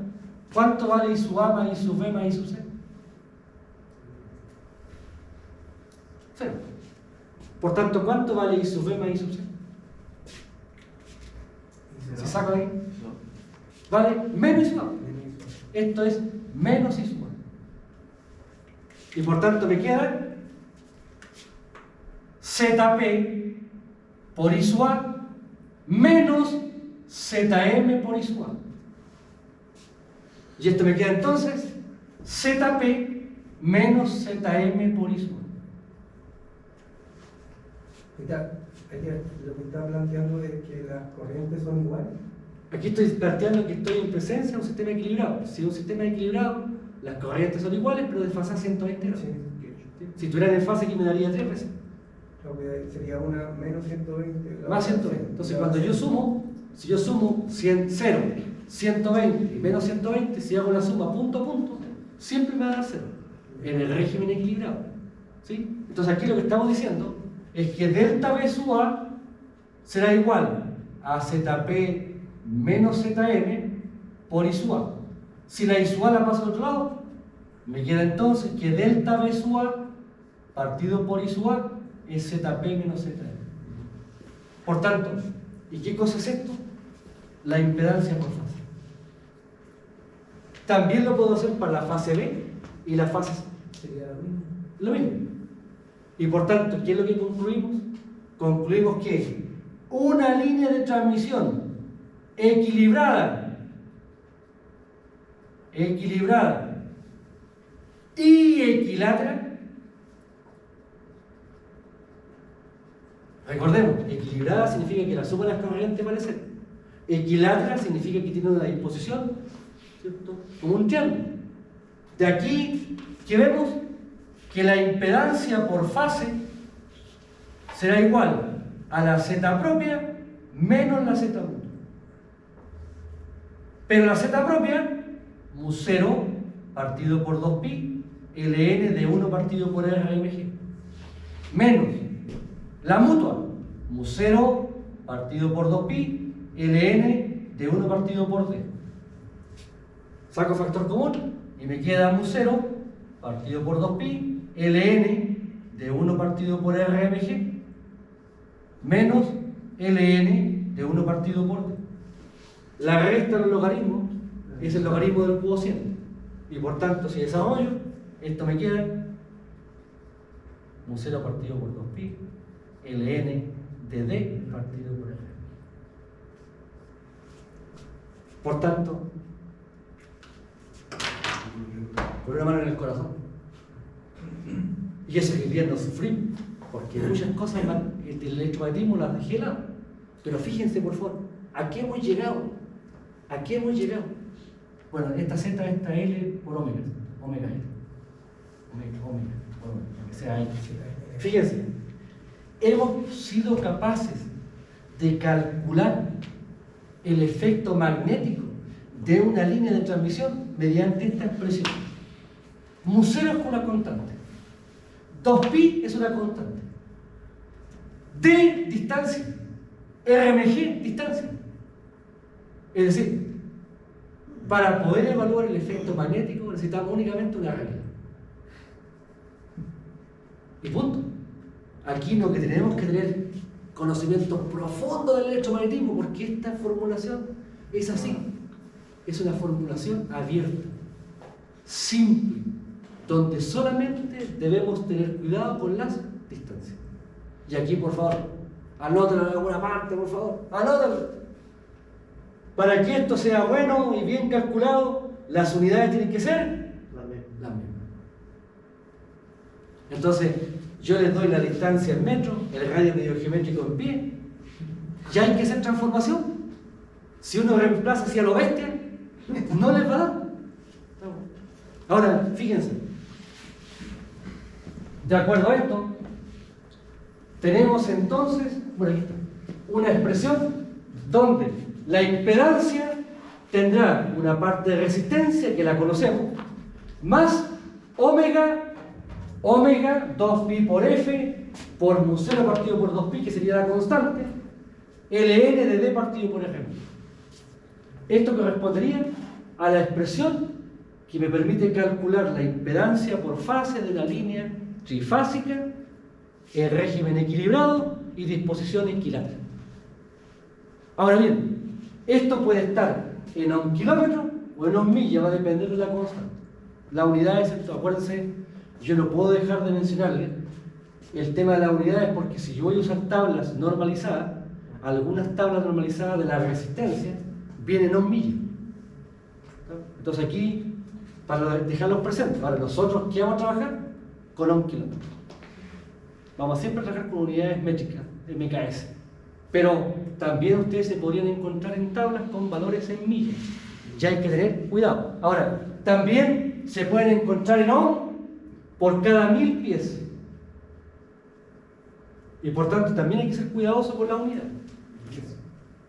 ¿cuánto vale I sub A más I sub B más I sub C? 0. Por tanto, ¿cuánto vale I sub B más I sub C? ¿Se saca de ahí? Vale menos I sub A. Esto es menos I sub A. Y por tanto me queda ZP por I sub A menos ZM por I sub A. Y esto me queda entonces ZP menos ZM por I sub A. Lo que está planteando es que las corrientes son iguales. Aquí estoy planteando que estoy en presencia de un sistema equilibrado. Si un sistema equilibrado, las corrientes son iguales, pero desfasadas 120 grados. Si tuviera desfase, aquí me daría 3 veces. Sería una menos 120. Más 120. Entonces, cuando yo sumo, si yo sumo 0, 120 y menos 120, si hago la suma punto a punto, siempre me va a dar 0 en el régimen equilibrado. ¿Sí? Entonces, aquí lo que estamos diciendo es que delta B sub A será igual a ZP menos ZM por I sub A. Si la I sub A la paso al otro lado, me queda entonces que delta B sub A partido por I sub A es ZP menos ZM. Por tanto, ¿y qué cosa es esto? La impedancia por fase. También lo puedo hacer para la fase B y la fase C. Sería lo mismo. Lo mismo. Y por tanto, ¿qué es lo que concluimos? Concluimos que una línea de transmisión equilibrada y equilátera, recordemos, equilibrada significa que la suma de las corrientes vale 0. Equilátera significa que tiene una disposición, ¿cierto?, como un triángulo. De aquí, ¿qué vemos? Que la impedancia por fase será igual a la Z propia menos la Z mutua. Pero la Z propia, mu0 partido por 2pi, ln de 1 partido por RMG, menos la mutua, mu0 partido por 2pi, ln de 1 partido por d. Saco factor común y me queda mu0 partido por 2pi, ln de 1 partido por rmg, menos ln de 1 partido por d. La resta del logaritmo es el logaritmo del cociente. Y por tanto, si desarrollo, esto me queda mu0 partido por 2pi, ln de d partido por r. Por tanto, con una mano en el corazón. Y eso que hoy día no sufrimos, porque muchas cosas del electromagnetismo las dejé de lado. Pero fíjense, por favor, ¿a qué hemos llegado? ¿A qué hemos llegado? Bueno, esta Z, esta L por omega. Omega L. Omega, que sea X. Fíjense, hemos sido capaces de calcular el efecto magnético de una línea de transmisión mediante esta expresión. mu0 es una constante. 2pi es una constante. D, distancia. RMG, distancia. Es decir, para poder evaluar el efecto magnético necesitamos únicamente una regla. Y punto. Aquí lo que tenemos que tener conocimiento profundo del electromagnetismo, porque esta formulación es así. Es una formulación abierta, simple, donde solamente debemos tener cuidado con las distancias. Y aquí, por favor, anótalo en alguna parte, por favor, anótalo. Para que esto sea bueno y bien calculado, las unidades tienen que ser las mismas. Entonces, yo les doy la distancia en metros, el radio mediogeométrico en pie. Ya hay que hacer transformación. Si uno reemplaza hacia lo bestia, no les va a dar. Ahora, fíjense. De acuerdo a esto, tenemos entonces, bueno, aquí está, una expresión donde la impedancia tendrá una parte de resistencia, que la conocemos, más omega 2pi por f por mu0 partido por 2pi, que sería la constante, ln de d partido por f. Esto correspondería a la expresión que me permite calcular la impedancia por fase de una línea trifásica en régimen equilibrado y disposición equilátera. Ahora bien, esto puede estar en ohm kilómetro o en ohm milla, va a depender de la constante. La unidad es, acuérdense, yo no puedo dejar de mencionarle el tema de las unidades, porque si yo voy a usar tablas normalizadas, algunas tablas normalizadas de la resistencia vienen en ohm milla. Entonces aquí, para dejarlos presentes, ahora nosotros, ¿qué vamos a trabajar? Con ohm kilómetro. Vamos a siempre trabajar con unidades métricas, MKS. Pero también ustedes se podrían encontrar en tablas con valores en millas. Ya hay que tener cuidado. Ahora, también se pueden encontrar en ohm por cada 1000 pies. Y por tanto también hay que ser cuidadoso con la unidad.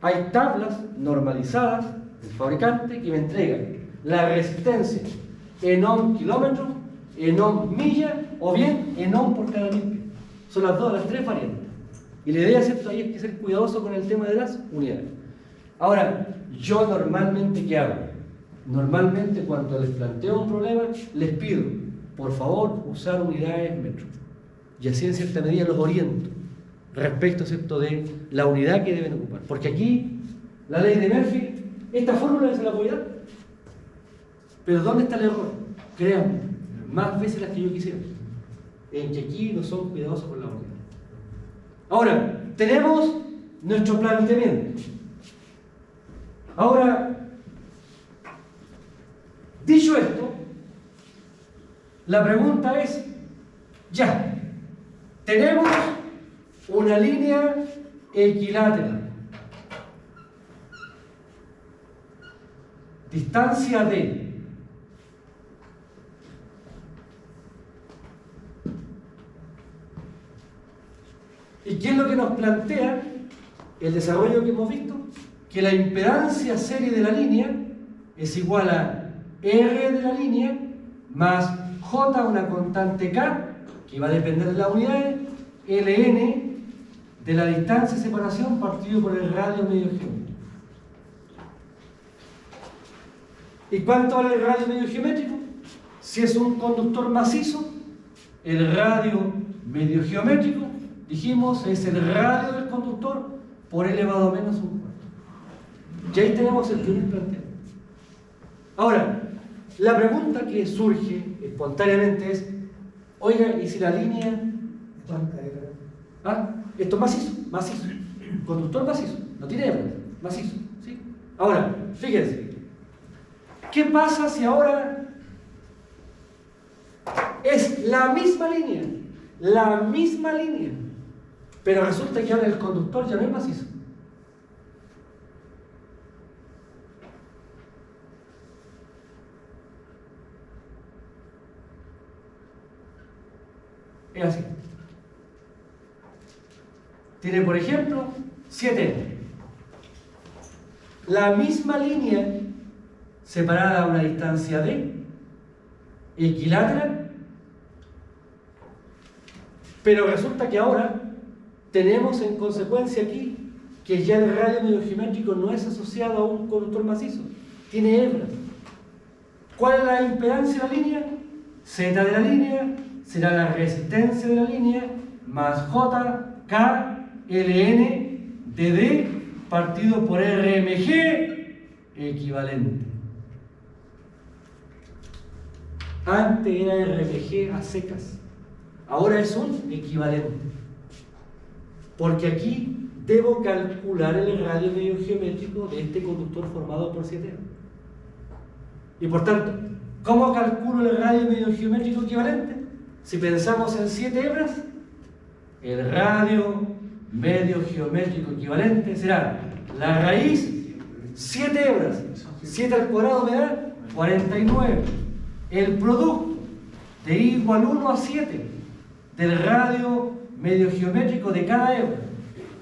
Hay tablas normalizadas del fabricante que me entregan la resistencia en ohm kilómetro, en ohm milla o bien en ohm por cada 1000 pies. Son las tres variantes. Y la idea, ¿cierto?, ahí es que ser cuidadoso con el tema de las unidades. Ahora, yo normalmente, ¿qué hago? Normalmente cuando les planteo un problema, les pido, por favor, usar unidades metro. Y así en cierta medida los oriento respecto, ¿cierto?, de la unidad que deben ocupar. Porque aquí, la ley de Murphy, esta fórmula se la voy a dar. Pero ¿dónde está el error? Créanme, más veces las que yo quisiera. En que aquí no son cuidadosos con la unidad. Ahora, tenemos nuestro planteamiento. Ahora, dicho esto, la pregunta es, ya, tenemos una línea equilátera, distancia D. ¿Y qué es lo que nos plantea el desarrollo que hemos visto? Que la impedancia serie de la línea es igual a R de la línea más J, una constante K, que va a depender de la unidad, ln de la distancia de separación partido por el radio medio geométrico. ¿Y cuánto vale el radio medio geométrico? Si es un conductor macizo, el radio medio geométrico, dijimos, es el radio del conductor por L elevado a menos un cuarto. Y ahí tenemos el primer planteo. Ahora, la pregunta que surge espontáneamente es, oiga, ¿y si la línea... ¿Ah? Esto es macizo, conductor macizo, no tiene hebras, macizo, ¿sí? Ahora, fíjense, ¿qué pasa si ahora es la misma línea, pero resulta que ahora el conductor ya no es macizo? Es así. Tiene, por ejemplo, 7. La misma línea separada a una distancia d, equilátera, pero resulta que ahora tenemos en consecuencia aquí que ya el radio medio geométrico no es asociado a un conductor macizo, tiene hebras. ¿Cuál es la impedancia de la línea? Z de la línea será la resistencia de la línea más J, K, Ln de D partido por RMG equivalente. Antes era RMG a secas, ahora es un equivalente. Porque aquí debo calcular el radio medio geométrico de este conductor formado por 7 hebras. Y por tanto, ¿cómo calculo el radio medio geométrico equivalente? Si pensamos en 7 hebras, el radio medio geométrico equivalente será la raíz 7 hebras, 7 al cuadrado me da 49. El producto de I igual 1 a 7 del radio medio geométrico de cada hebra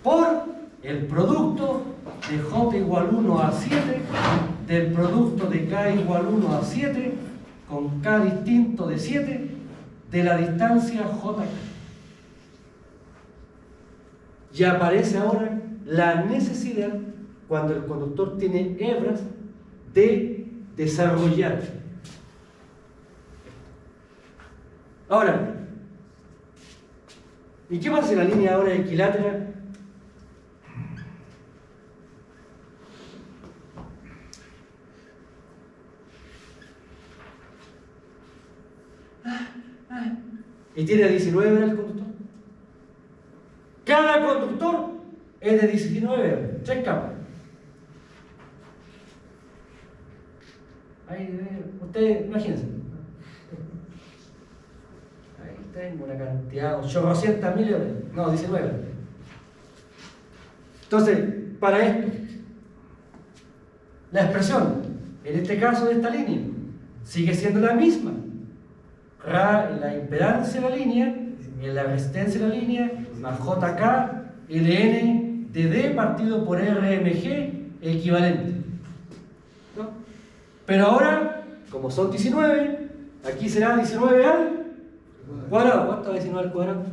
por el producto de J igual 1 a 7 del producto de K igual 1 a 7 con K distinto de 7 de la distancia JK. Y aparece ahora la necesidad, cuando el conductor tiene hebras, de desarrollar. Ahora, ¿y qué pasa si la línea ahora es equilátera? Y tiene 19 hebras el conductor. Cada conductor es de 19 hebras, 3 capas. Ahí, ustedes, imagínense. Ahí tengo una cantidad, 800.000 hebras. No, 19. Entonces, para esto, la expresión, en este caso de esta línea, sigue siendo la misma. La impedancia de la línea, en la resistencia de la línea, más JK, Ln de D partido por RMG equivalente. ¿No? Pero ahora, como son 19, aquí será 19 al cuadrado. ¿Cuánto es 19 al cuadrado?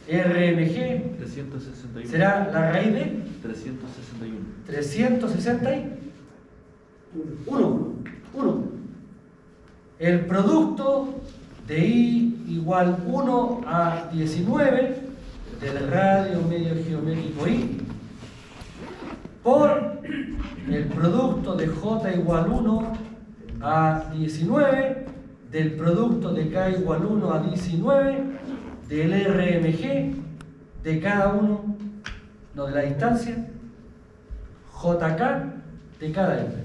RMG 361. será la raíz de 361. 361. El producto de I igual 1 a 19 del radio medio geométrico I por el producto de J igual 1 a 19 del producto de K igual 1 a 19 del RMG de cada uno, no, de la distancia JK de cada hebra.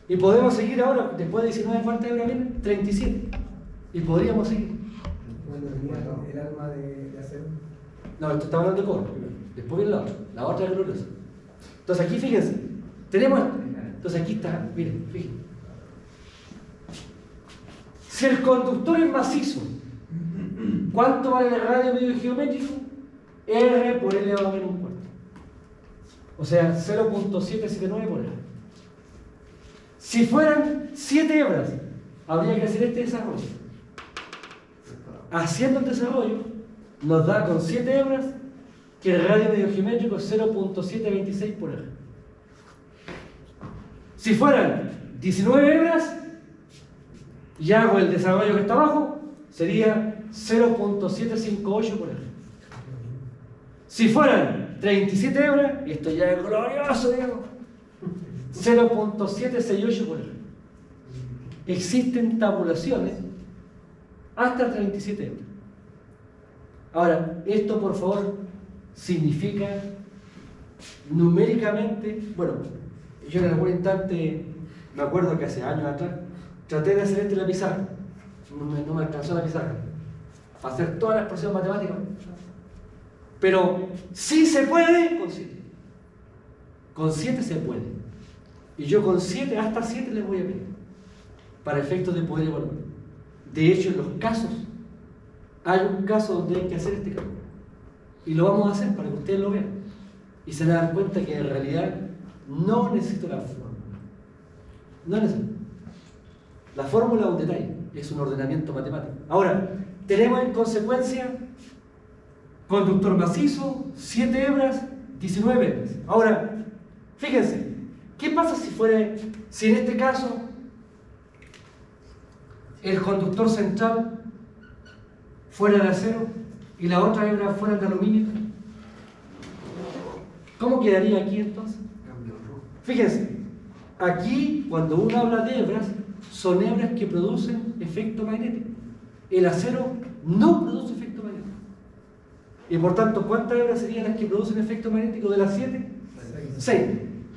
Y podemos seguir ahora, después de 19 cuartas hebras viene 37. Y podríamos seguir. Bueno, el alma de acero. No, esto está hablando de cobre primero. Después viene la otra es gloriosa. Entonces aquí fíjense, tenemos. Entonces aquí está, miren, fíjense. Si el conductor es macizo, ¿cuánto vale el radio medio geométrico? R por L elevado a menos un cuarto. O sea, 0.779 por R. Si fueran 7 hebras, habría que hacer este desarrollo. Haciendo el desarrollo, nos da con 7 hebras que el radio medio geométrico es 0.726 por eje. Si fueran 19 hebras, y hago el desarrollo que está abajo, sería 0.758 por eje. Si fueran 37 hebras, y esto ya es glorioso, digamos, 0.768 por eje. Existen tabulaciones hasta 37 hebras. Ahora, esto por favor significa numéricamente, bueno, yo en algún instante, me acuerdo que hace años atrás, traté de hacer esto en la pizarra, no me alcanzó la pizarra, para hacer todas las expresiones matemáticas, pero sí se puede con 7. Con 7 se puede. Y yo con 7, hasta 7 les voy a pedir, para efectos de poder evaluar. De hecho, en los casos, hay un caso donde hay que hacer este cálculo. Y lo vamos a hacer para que ustedes lo vean. Y se dan cuenta que en realidad no necesito la fórmula. No necesito. La fórmula es un detalle, es un ordenamiento matemático. Ahora, tenemos en consecuencia conductor macizo, 7 hebras, 19 hebras. Ahora, fíjense, ¿qué pasa si en este caso el conductor central fuera de acero y la otra hebra fuera de aluminio? ¿Cómo quedaría aquí entonces? Fíjense, aquí cuando uno habla de hebras, son hebras que producen efecto magnético. El acero no produce efecto magnético. Y por tanto, ¿cuántas hebras serían las que producen efecto magnético de las 7? 6.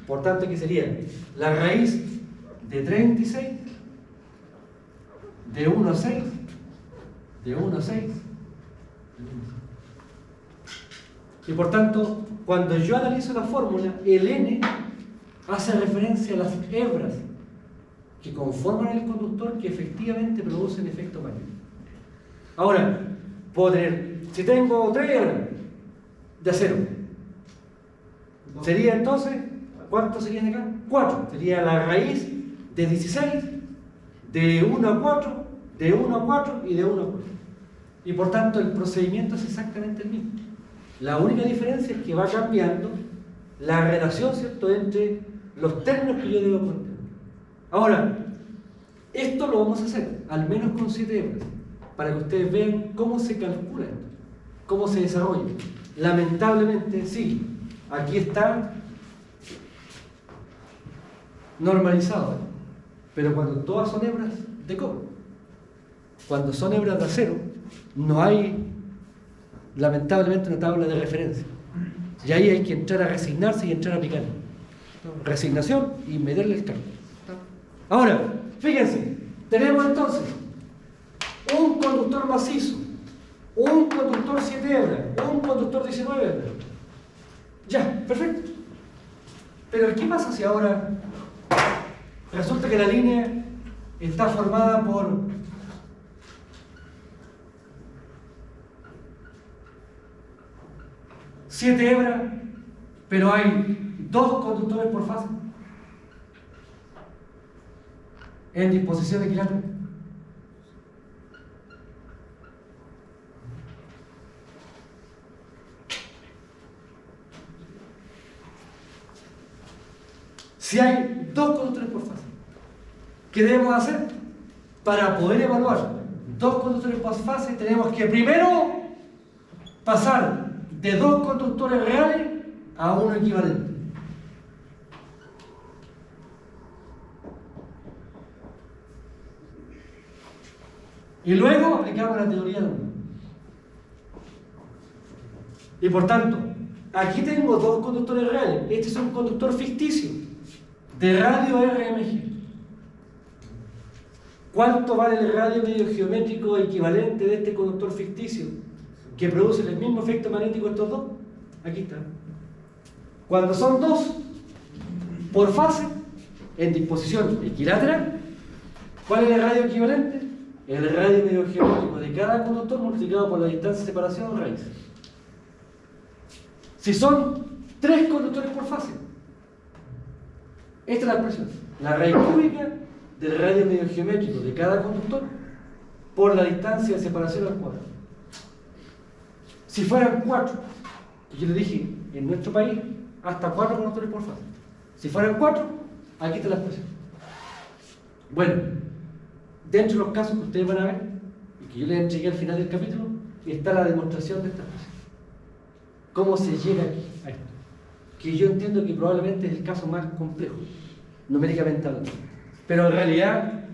Por tanto, ¿qué sería? La raíz de 36, de 1 a 6, de 1 a 6. Y por tanto, cuando yo analizo la fórmula, el N hace referencia a las hebras que conforman el conductor que efectivamente producen efecto magnético. Ahora, puedo tener, si tengo 3 hebras de acero, sería entonces, ¿cuántos serían acá? 4. Sería la raíz de 16, de 1 a 4, de 1 a 4 y de 1 a 4. Y por tanto, el procedimiento es exactamente el mismo. La única diferencia es que va cambiando la relación, ¿cierto?, entre los términos que yo debo contener. Ahora, esto lo vamos a hacer, al menos con 7 hebras, para que ustedes vean cómo se calcula esto, cómo se desarrolla. Lamentablemente, sí, aquí está normalizado, pero cuando todas son hebras de cobre, cuando son hebras de acero, no hay, lamentablemente, una tabla de referencia. Y ahí hay que entrar a resignarse y entrar a picar. Resignación y meterle el cambio. Ahora, fíjense, tenemos entonces un conductor macizo, un conductor 7 hebras, un conductor 19 hebras. Ya, perfecto. Pero ¿qué pasa si ahora resulta que la línea está formada por 7 hebras, pero hay 2 conductores por fase en disposición equilátera? Si hay 2 conductores por fase, ¿qué debemos hacer? Para poder evaluar 2 conductores por fase, tenemos que primero pasar de 2 conductores reales a uno equivalente. Y luego aplicamos la teoría de uno. Y por tanto, aquí tengo 2 conductores reales. Este es un conductor ficticio de radio RMG. ¿Cuánto vale el radio medio geométrico equivalente de este conductor ficticio que produce el mismo efecto magnético estos 2? Aquí está. Cuando son 2 por fase en disposición equilátera, ¿cuál es el radio equivalente? El radio medio geométrico de cada conductor multiplicado por la distancia de separación raíz. Si son 3 conductores por fase, esta es la expresión. La raíz cúbica del radio medio geométrico de cada conductor por la distancia de separación al cuadrado. Si fueran 4, yo le dije, en nuestro país, hasta 4 conductores por fase. Si fueran 4, aquí está la expresión. Bueno, dentro de los casos que ustedes van a ver, y que yo les entregué al final del capítulo, está la demostración de esta expresión. ¿Cómo se llega aquí a esto? Que yo entiendo que probablemente es el caso más complejo, numéricamente hablando. Pero en realidad,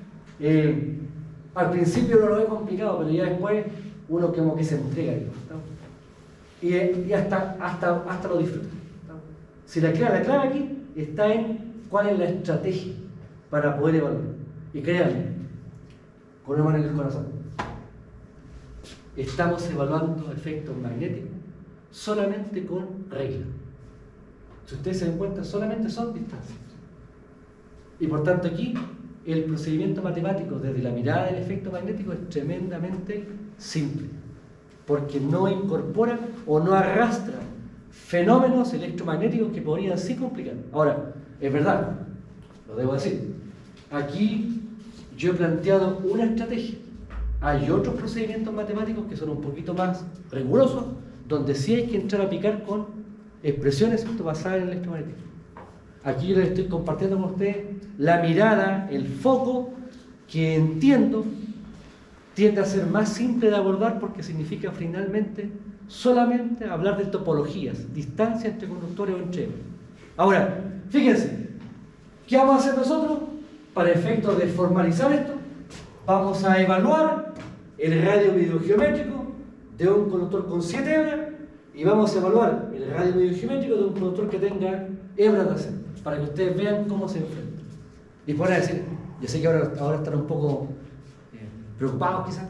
al principio uno lo ve complicado, pero ya después uno como que se entrega, digamos, ¿no? Y hasta lo disfruta, ¿no? Si la clave aquí está en cuál es la estrategia para poder evaluar. Y créanme, con una mano en el corazón, estamos evaluando efectos magnéticos solamente con reglas. Si ustedes se dan cuenta, solamente son distancias. Y por tanto aquí, el procedimiento matemático desde la mirada del efecto magnético es tremendamente simple, porque no incorpora o no arrastra fenómenos electromagnéticos que podrían sí complicar. Ahora, es verdad, lo debo decir, aquí yo he planteado una estrategia. Hay otros procedimientos matemáticos que son un poquito más rigurosos, donde sí hay que entrar a picar con expresiones basadas en el electromagnetismo. Aquí yo les estoy compartiendo con ustedes la mirada, el foco, que entiendo tiende a ser más simple de abordar porque significa finalmente solamente hablar de topologías, distancia entre conductores o entre ellos. Ahora, fíjense, ¿qué vamos a hacer nosotros? Para efectos de formalizar esto, vamos a evaluar el radio videogeométrico de un conductor con 7 hebras y vamos a evaluar el radio videogeométrico de un conductor que tenga hebras de acero, para que ustedes vean cómo se enfrentan. Y podrán decir, yo sé que ahora están un poco preocupados quizás,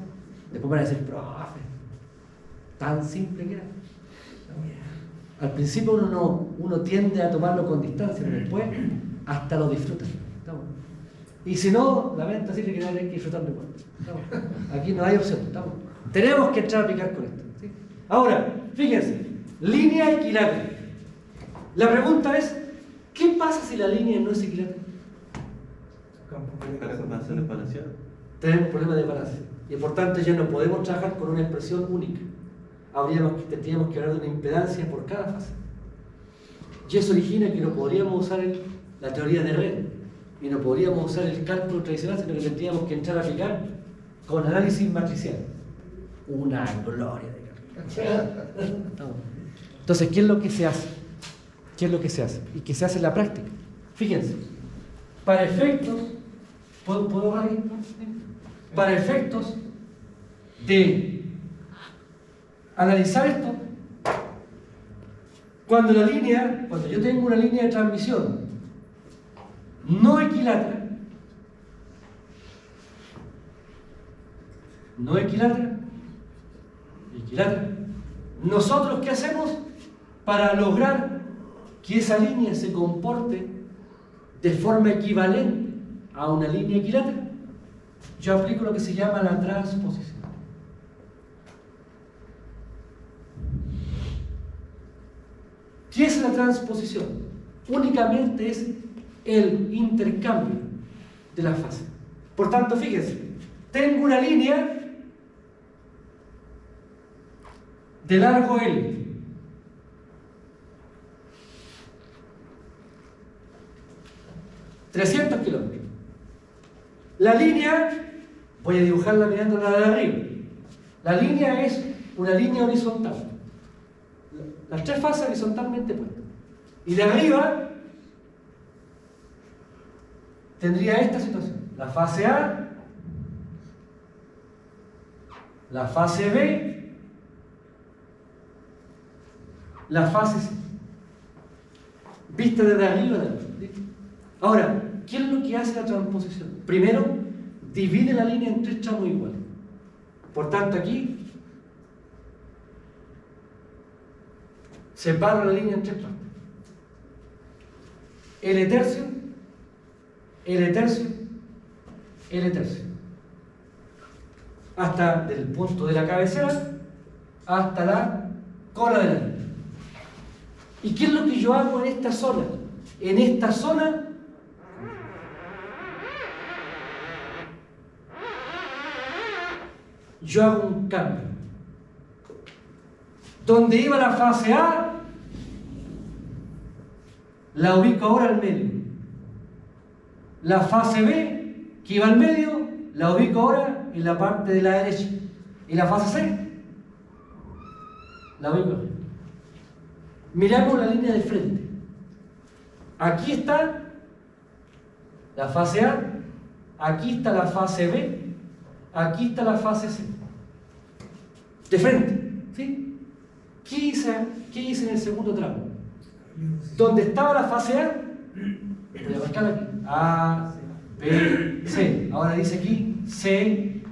después van a decir, profe, tan simple que era. Al principio uno tiende a tomarlo con distancia, pero después hasta lo disfruta. ¿Estamos? Y si no, lamento decirle que no hay que disfrutarlo igual. ¿Estamos? Aquí no hay opción. ¿Estamos? Tenemos que entrar a picar con esto. ¿Sí? Ahora, fíjense, línea equilátera. La pregunta es, ¿qué pasa si la línea no es equilátera? Tenemos problemas de balance. Y por tanto ya no podemos trabajar con una expresión única. Tendríamos que hablar de una impedancia por cada fase. Y eso origina que no podríamos usar la teoría de red y no podríamos usar el cálculo tradicional, sino que tendríamos que entrar a aplicar con análisis matricial. Una gloria de cálculo. Entonces, ¿qué es lo que se hace? ¿Qué es lo que se hace? Y que se hace en la práctica. Fíjense, para efectos, ¿puedo hablar ahí? Para efectos de analizar esto, cuando yo tengo una línea de transmisión no equilátera, nosotros ¿qué hacemos para lograr que esa línea se comporte de forma equivalente a una línea equilátera? Yo aplico lo que se llama la transposición. ¿Qué es la transposición? Únicamente es el intercambio de la fase. Por tanto, fíjense, tengo una línea de largo L. $300 kilómetros. La línea, voy a dibujarla mirándola de arriba. La línea es una línea horizontal. Las tres fases horizontalmente puestas. Y de arriba tendría esta situación. La fase A, la fase B, la fase C. Vista desde arriba de abajo. Ahora, ¿qué es lo que hace la transposición? Primero, divide la línea en tres tramos iguales. Por tanto, aquí separo la línea en tres partes. L tercio, L tercio, L tercio. Hasta del punto de la cabecera hasta la cola de la línea. ¿Y qué es lo que yo hago en esta zona? En esta zona yo hago un cambio. Donde iba la fase A, la ubico ahora al medio. La fase B, que iba al medio, la ubico ahora en la parte de la derecha. Y la fase C, la ubico arriba. Miramos la línea de frente. Aquí está la fase A, aquí está la fase B, aquí está la fase C. De frente, ¿sí? ¿Qué hice en el segundo tramo? Donde estaba la fase A, voy a marcar aquí, A, B, C. Ahora dice aquí C,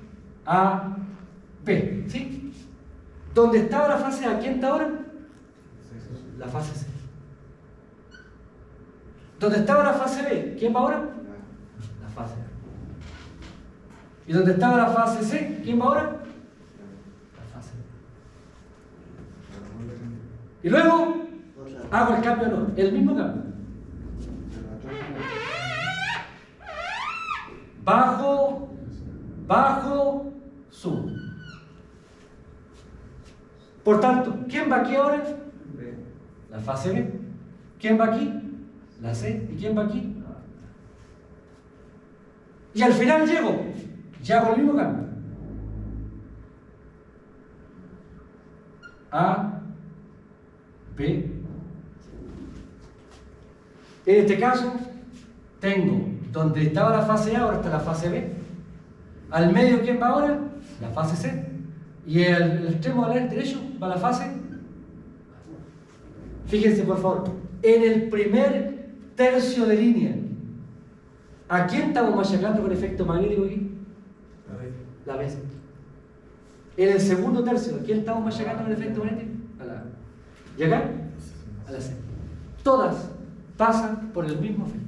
A, B, ¿sí? Donde estaba la fase A, ¿quién está ahora? La fase C. Donde estaba la fase B, ¿quién va ahora? La fase A. ¿Y donde estaba la fase C, quién va ahora? La fase B. Y luego hago el cambio, no, el mismo cambio. Bajo, bajo, subo. Por tanto, ¿quién va aquí ahora? La fase B. ¿Quién va aquí? La C. ¿Y quién va aquí? Y al final llego, ya hago el mismo cambio. A, B. En este caso, tengo donde estaba la fase A, ahora está la fase B. Al medio, ¿quién va ahora? La fase C. Y el extremo del derecho va la fase. Fíjense, por favor, en el primer tercio de línea, ¿a quién estamos machacando con efecto magnético aquí? La B. En el segundo tercio, ¿a quién estamos machacando con efecto magnético? A la A. ¿Y acá? A la C. Todas pasan por el mismo efecto.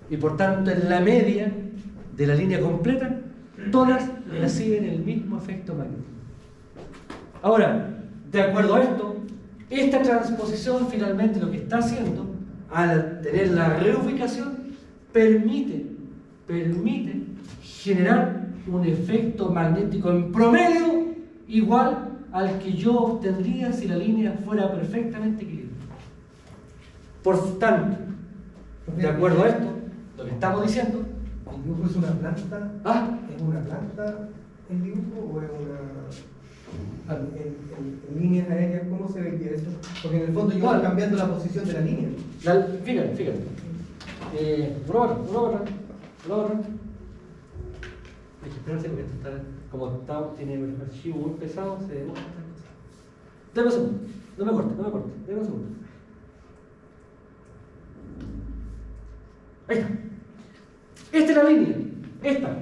Y por tanto, en la media de la línea completa, todas reciben el mismo efecto magnético. Ahora, de acuerdo a esto, esta transposición finalmente lo que está haciendo, al tener la reubicación, permite generar un efecto magnético en promedio igual al que yo obtendría si la línea fuera perfectamente equilibrada. Por tanto, de acuerdo a esto, lo que estamos diciendo... ¿El dibujo es una planta? ¿Ah? ¿Es una planta el dibujo o es una... en líneas aéreas? ¿Cómo se ve eso? Porque en el fondo yo voy cambiando la posición de la línea. Fíjate. Prueba. Hay que esperarse porque esto está, como tiene un archivo muy pesado, se demora esta cosa. Dame un segundo, no me corte, dame un segundo. Ahí está. Esta es la línea, esta.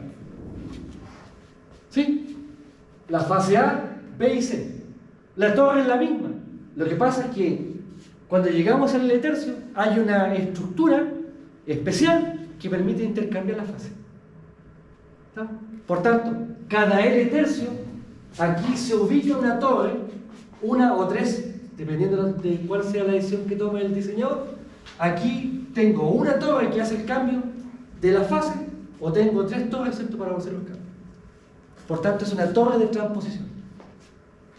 ¿Sí? La fase A, B y C. La torre es la misma. Lo que pasa es que cuando llegamos al L tercio hay una estructura especial que permite intercambiar la fase. ¿Está? Por tanto, cada L tercio, aquí se ubica una torre, una o tres, dependiendo de cuál sea la decisión que tome el diseñador. Aquí tengo una torre que hace el cambio de la fase, o tengo tres torres, ¿cierto?, para hacer los cambios. Por tanto, es una torre de transposición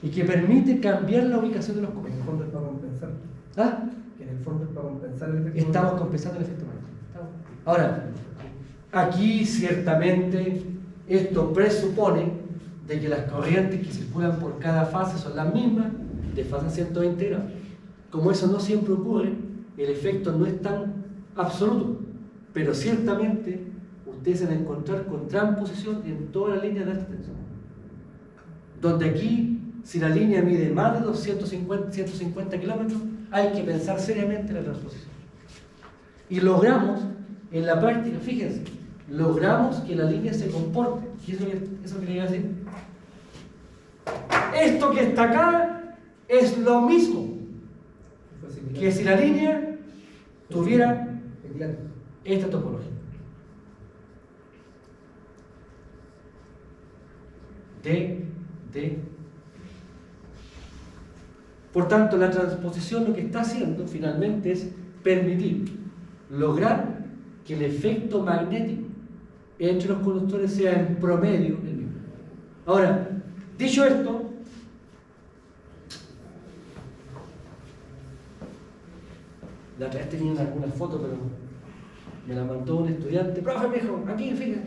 y que permite cambiar la ubicación de los En el códigos. fondo es para compensar. ¿Ah? En el fondo es para compensar el efecto. Estamos compensando el efecto magnético. Ahora, aquí ciertamente esto presupone de que las corrientes que circulan por cada fase son las mismas de fase a 120 grados. Como eso no siempre ocurre, el efecto no es tan absoluto, pero ciertamente ustedes van a encontrar con transposición en toda la línea de alta tensión. Donde aquí, si la línea mide más de 150 kilómetros, hay que pensar seriamente en la transposición. Y logramos, en la práctica, fíjense, logramos que la línea se comporte. ¿Qué es eso que quería decir? Esto que está acá es lo mismo que si la línea tuviera esta topología. D. Por tanto, la transposición lo que está haciendo finalmente es permitir lograr que el efecto magnético entre los conductores sea en promedio el mismo. Ahora, dicho esto, La otra vez tenía una foto, pero me la mandó un estudiante. Profe, me dijo, aquí, fíjate.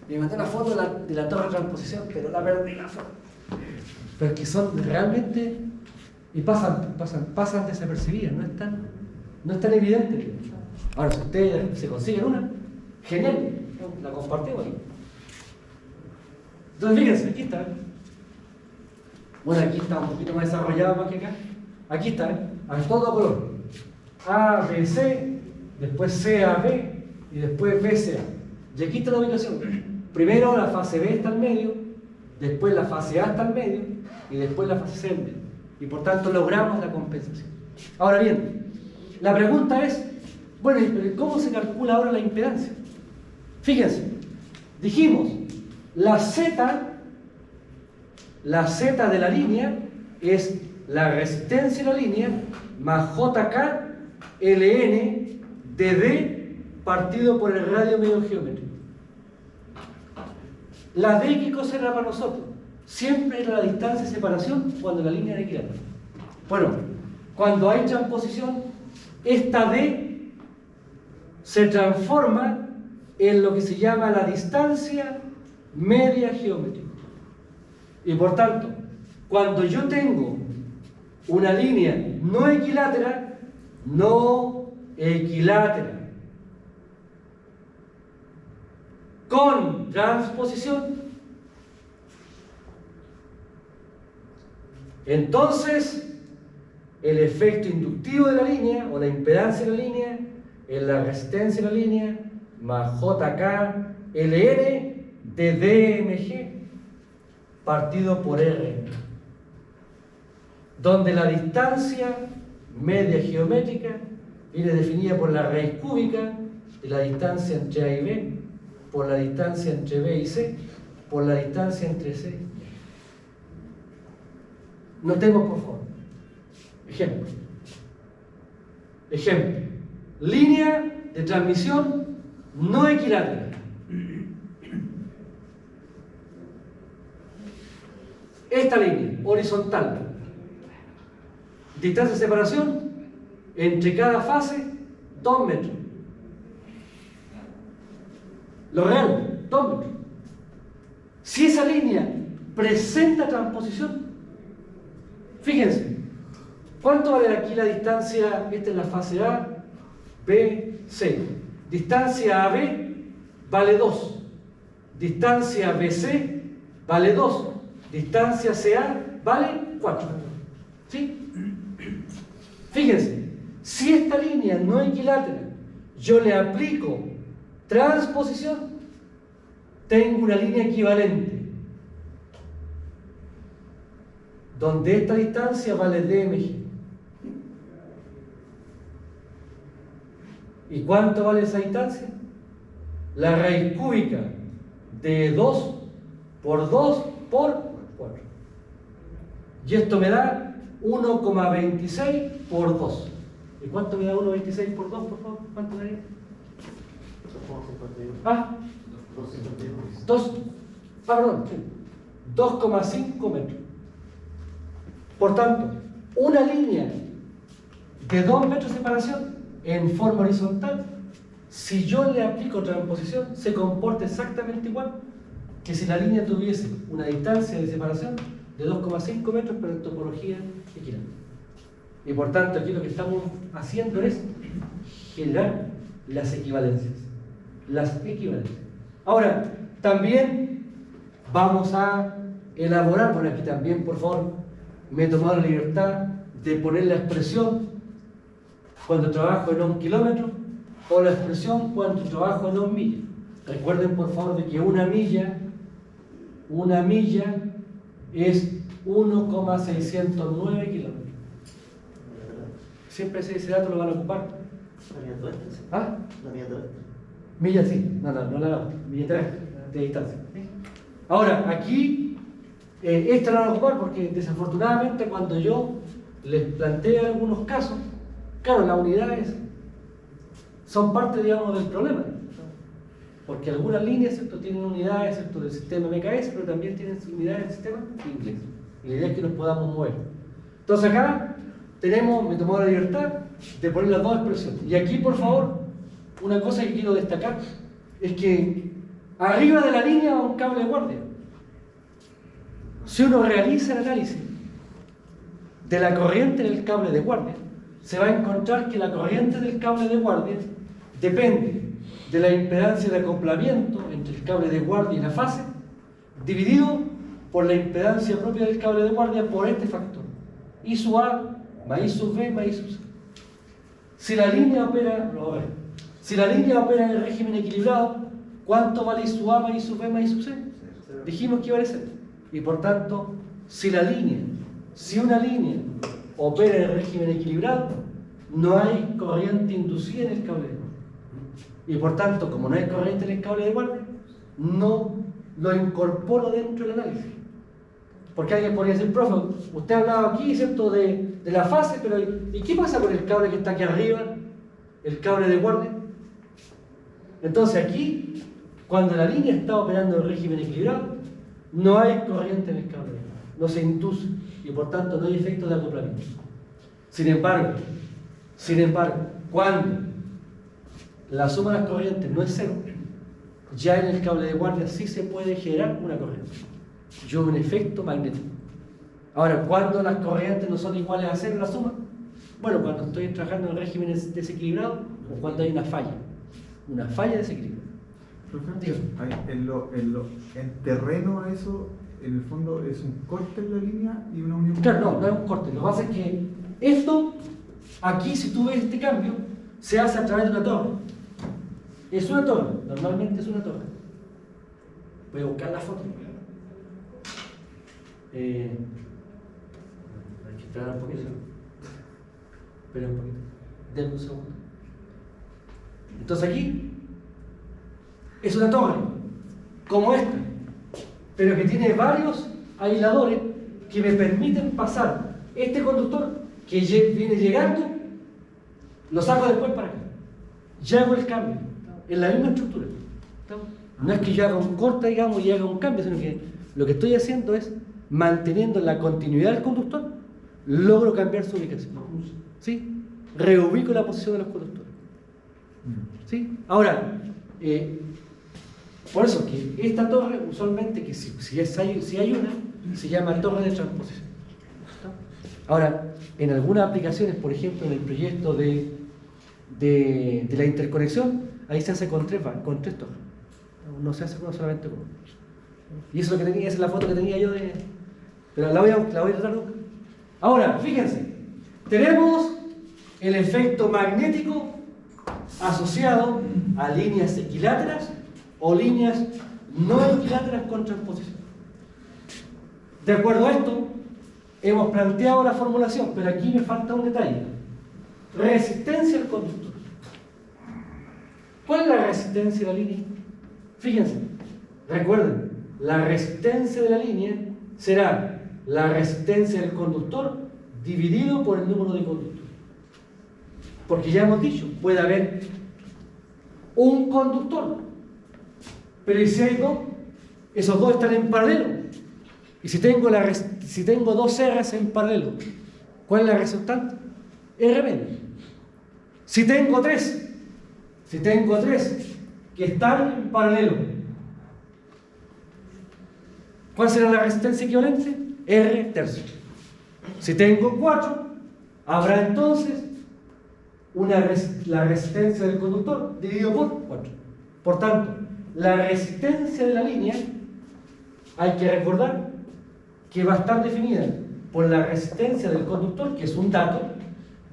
Y me mandó una foto de la torre de transposición, pero la perdí la foto. Pero que son realmente, y pasan desapercibidas, no es tan evidente. Ahora, si ustedes se consiguen una, genial, la compartimos aquí. Entonces, fíjense, aquí está. Bueno, aquí está un poquito más desarrollado más que acá. Aquí está, a todo color. A, B, C, después C, A, B, y después B, C, A. Y aquí está la ubicación. Primero la fase B está al medio, después la fase A está al medio, y después la fase C al medio. Y por tanto logramos la compensación. Ahora bien, la pregunta es, bueno, ¿pero cómo se calcula ahora la impedancia? Fíjense, dijimos, la Z de la línea es la resistencia de la línea más JK LN de D partido por el radio medio geométrico. La D, ¿qué cosa era para nosotros? Siempre era la distancia de separación cuando la línea era equilátera. Bueno, cuando hay transposición, esta D se transforma en lo que se llama la distancia media geométrica. Y por tanto, cuando yo tengo una línea no equilátera, con transposición, entonces el efecto inductivo de la línea o la impedancia de la línea es la resistencia de la línea más JK LN de DMG partido por R, donde la distancia media geométrica viene definida por la raíz cúbica de la distancia entre A y B, por la distancia entre B y C, por la distancia entre C. Notemos por favor. Ejemplo. Línea de transmisión no equilátera. Esta línea horizontal. Distancia de separación entre cada fase, 2 metros. Lo real, 2 metros. Si esa línea presenta transposición, fíjense, ¿cuánto vale aquí la distancia? Esta es la fase A, B, C. Distancia AB vale 2. Distancia BC vale 2. Distancia CA vale 4. ¿Sí? Fíjense, si esta línea no equilátera yo le aplico transposición, tengo una línea equivalente, donde esta distancia vale DMG. ¿Y cuánto vale esa distancia? La raíz cúbica de 2 por 2 por 4. Y esto me da 1,26 por 2. ¿Y cuánto me da 1,26 por 2, por favor? ¿Cuánto me da? ¿Ah? 2,5 metros. Por tanto, una línea de 2 metros de separación en forma horizontal, si yo le aplico transposición, se comporta exactamente igual que si la línea tuviese una distancia de separación de 2,5 metros, pero en topología equilátera. Y por tanto, aquí lo que estamos haciendo es generar las equivalencias. Ahora, también vamos a elaborar, bueno, aquí también, por favor, me he tomado la libertad de poner la expresión cuando trabajo en 1 kilómetro o la expresión cuando trabajo en 2 millas. Recuerden, por favor, de que una milla es 1,609 kilómetros. Siempre ese dato lo van a ocupar. La mía tuerta, sí. ¿Ah? La mía tuerta. Milla sí, no la milla 3 de distancia. Ahora, aquí, esta la van a ocupar porque desafortunadamente cuando yo les planteo algunos casos, claro, las unidades son parte, digamos, del problema. Porque algunas líneas, ¿cierto?, tienen unidades, ¿cierto?, del sistema MKS, pero también tienen unidades del sistema inglés. Y la idea es que nos podamos mover. Entonces acá tenemos, me tomó la libertad de poner las dos expresiones. Y aquí, por favor, una cosa que quiero destacar es que arriba de la línea va un cable de guardia. Si uno realiza el análisis de la corriente en el cable de guardia, se va a encontrar que la corriente del cable de guardia depende de la impedancia de acoplamiento entre el cable de guardia y la fase, dividido por la impedancia propia del cable de guardia por este factor. I sub A más I sub B más I sub C. Si la línea opera, si la línea opera en el régimen equilibrado, ¿cuánto vale I sub A más I sub B más I sub C? Dijimos que vale 0. Y por tanto, si una línea opera en el régimen equilibrado, no hay corriente inducida en el cable de guardia. Y por tanto, como no hay corriente en el cable de guardia, no lo incorporo dentro del análisis. Porque alguien podría decir, profe, usted ha hablado aquí, ¿cierto?, de la fase, pero ¿y qué pasa con el cable que está aquí arriba? El cable de guardia. Entonces aquí, cuando la línea está operando en régimen equilibrado, no hay corriente en el cable de guardia, no se induce y por tanto no hay efecto de acoplamiento. Sin embargo, cuando la suma de las corrientes no es 0, ya en el cable de guardia sí se puede generar una corriente. Yo un efecto magnético. Ahora, ¿cuándo las corrientes no son iguales a 0 la suma? Bueno, cuando estoy trabajando en regímenes desequilibrados o cuando hay una falla de desequilibrio. En terreno a eso, en el fondo es un corte en la línea y una unión. Claro, no es un corte. Lo que pasa es que esto, aquí si tú ves este cambio, se hace a través de una torre. Es una torre, normalmente es una torre. Voy a buscar la foto. Hay que esperar un poquito. Espera un poquito. Denme un segundo. Entonces aquí es una torre, como esta, pero que tiene varios aisladores que me permiten pasar este conductor que viene llegando, lo saco después para acá. Ya hago el cambio, en la misma estructura. No es que yo haga un corte, digamos, y haga un cambio, sino que lo que estoy haciendo es, manteniendo la continuidad del conductor, logro cambiar su ubicación. ¿Sí? Reubico la posición de los conductores. ¿Sí? Ahora, por eso que esta torre, usualmente, que si hay una, se llama torre de transposición. Ahora, en algunas aplicaciones, por ejemplo, en el proyecto de la interconexión, ahí se hace con tres torres. No se hace solamente con una. Y eso es lo que tenía, esa es la foto que tenía yo de... Pero la voy a tratar de buscar. Ahora, fíjense, tenemos el efecto magnético asociado a líneas equiláteras o líneas no equiláteras con transposición. De acuerdo a esto, hemos planteado la formulación, pero aquí me falta un detalle. Resistencia al conductor. ¿Cuál es la resistencia de la línea? Fíjense, recuerden, la resistencia de la línea será la resistencia del conductor dividido por el número de conductores. Porque ya hemos dicho, puede haber un conductor, pero si hay dos, esos dos están en paralelo. Y si tengo dos R's en paralelo, ¿cuál es la resultante? R menos. Si tengo tres que están en paralelo, ¿cuál será la resistencia equivalente? R tercio. Si tengo 4, habrá entonces la resistencia del conductor dividido por 4. Por tanto, la resistencia de la línea, hay que recordar que va a estar definida por la resistencia del conductor, que es un dato,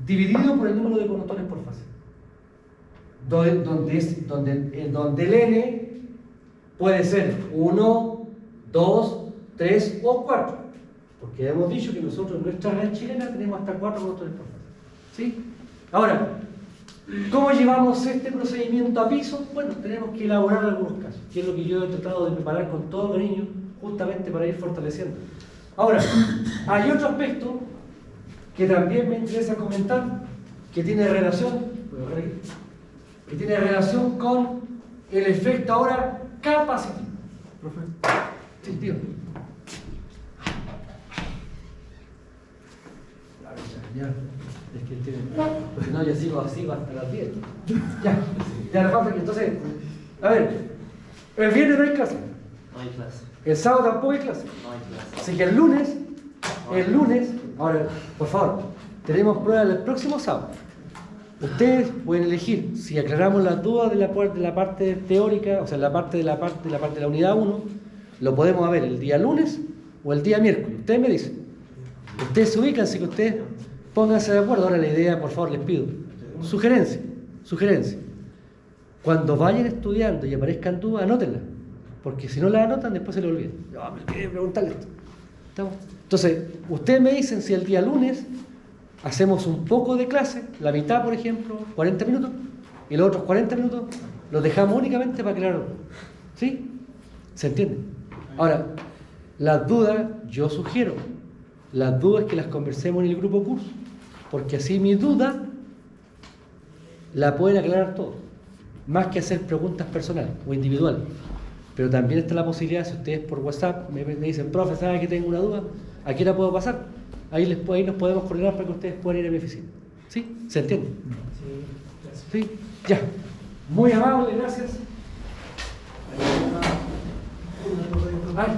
dividido por el número de conductores por fase. Donde el N puede ser 1, 2, 3 o 4. Porque hemos dicho que nosotros en nuestra red chilena tenemos hasta 4 conductores por fase. ¿Sí? Ahora, ¿cómo llevamos este procedimiento a piso? Bueno, tenemos que elaborar algunos casos, que es lo que yo he tratado de preparar con todo cariño, justamente para ir fortaleciendo. Ahora, hay otro aspecto que también me interesa comentar, que tiene relación con el efecto ahora capacitivo. Profe. Sí, tío. Ya. Es que tiene. Si no, yo sigo así hasta las 10. Ya no falta que entonces. A ver, el viernes no hay clase. No hay clase. El sábado tampoco hay clase. No hay clase. Así que el lunes, ahora, por favor, tenemos prueba el próximo sábado. Ustedes pueden elegir si aclaramos las dudas de la parte teórica, o sea, la parte de la unidad 1, lo podemos ver el día lunes o el día miércoles. Ustedes me dicen. Ustedes se ubican, así que ustedes pónganse de acuerdo. Ahora la idea, por favor, les pido. Sugerencia. Cuando vayan estudiando y aparezcan dudas, anótenlas. Porque si no las anotan, después se les olvida. Yo me olvidé preguntarle esto. ¿Estamos? Entonces, ustedes me dicen si el día lunes hacemos un poco de clase, la mitad, por ejemplo, 40 minutos, y los otros 40 minutos los dejamos únicamente para aclarar. ¿Sí? ¿Se entiende? Ahora, las dudas, yo sugiero, las dudas que las conversemos en el grupo curso, porque así mi duda la pueden aclarar todos, más que hacer preguntas personales o individuales. Pero también está la posibilidad, si ustedes por WhatsApp me dicen, profe, ¿sabe que tengo una duda? ¿A qué la puedo pasar? Ahí nos podemos coordinar para que ustedes puedan ir a mi oficina. ¿Sí? ¿Se entiende? Sí. Ya. Muy amable, gracias. Ay.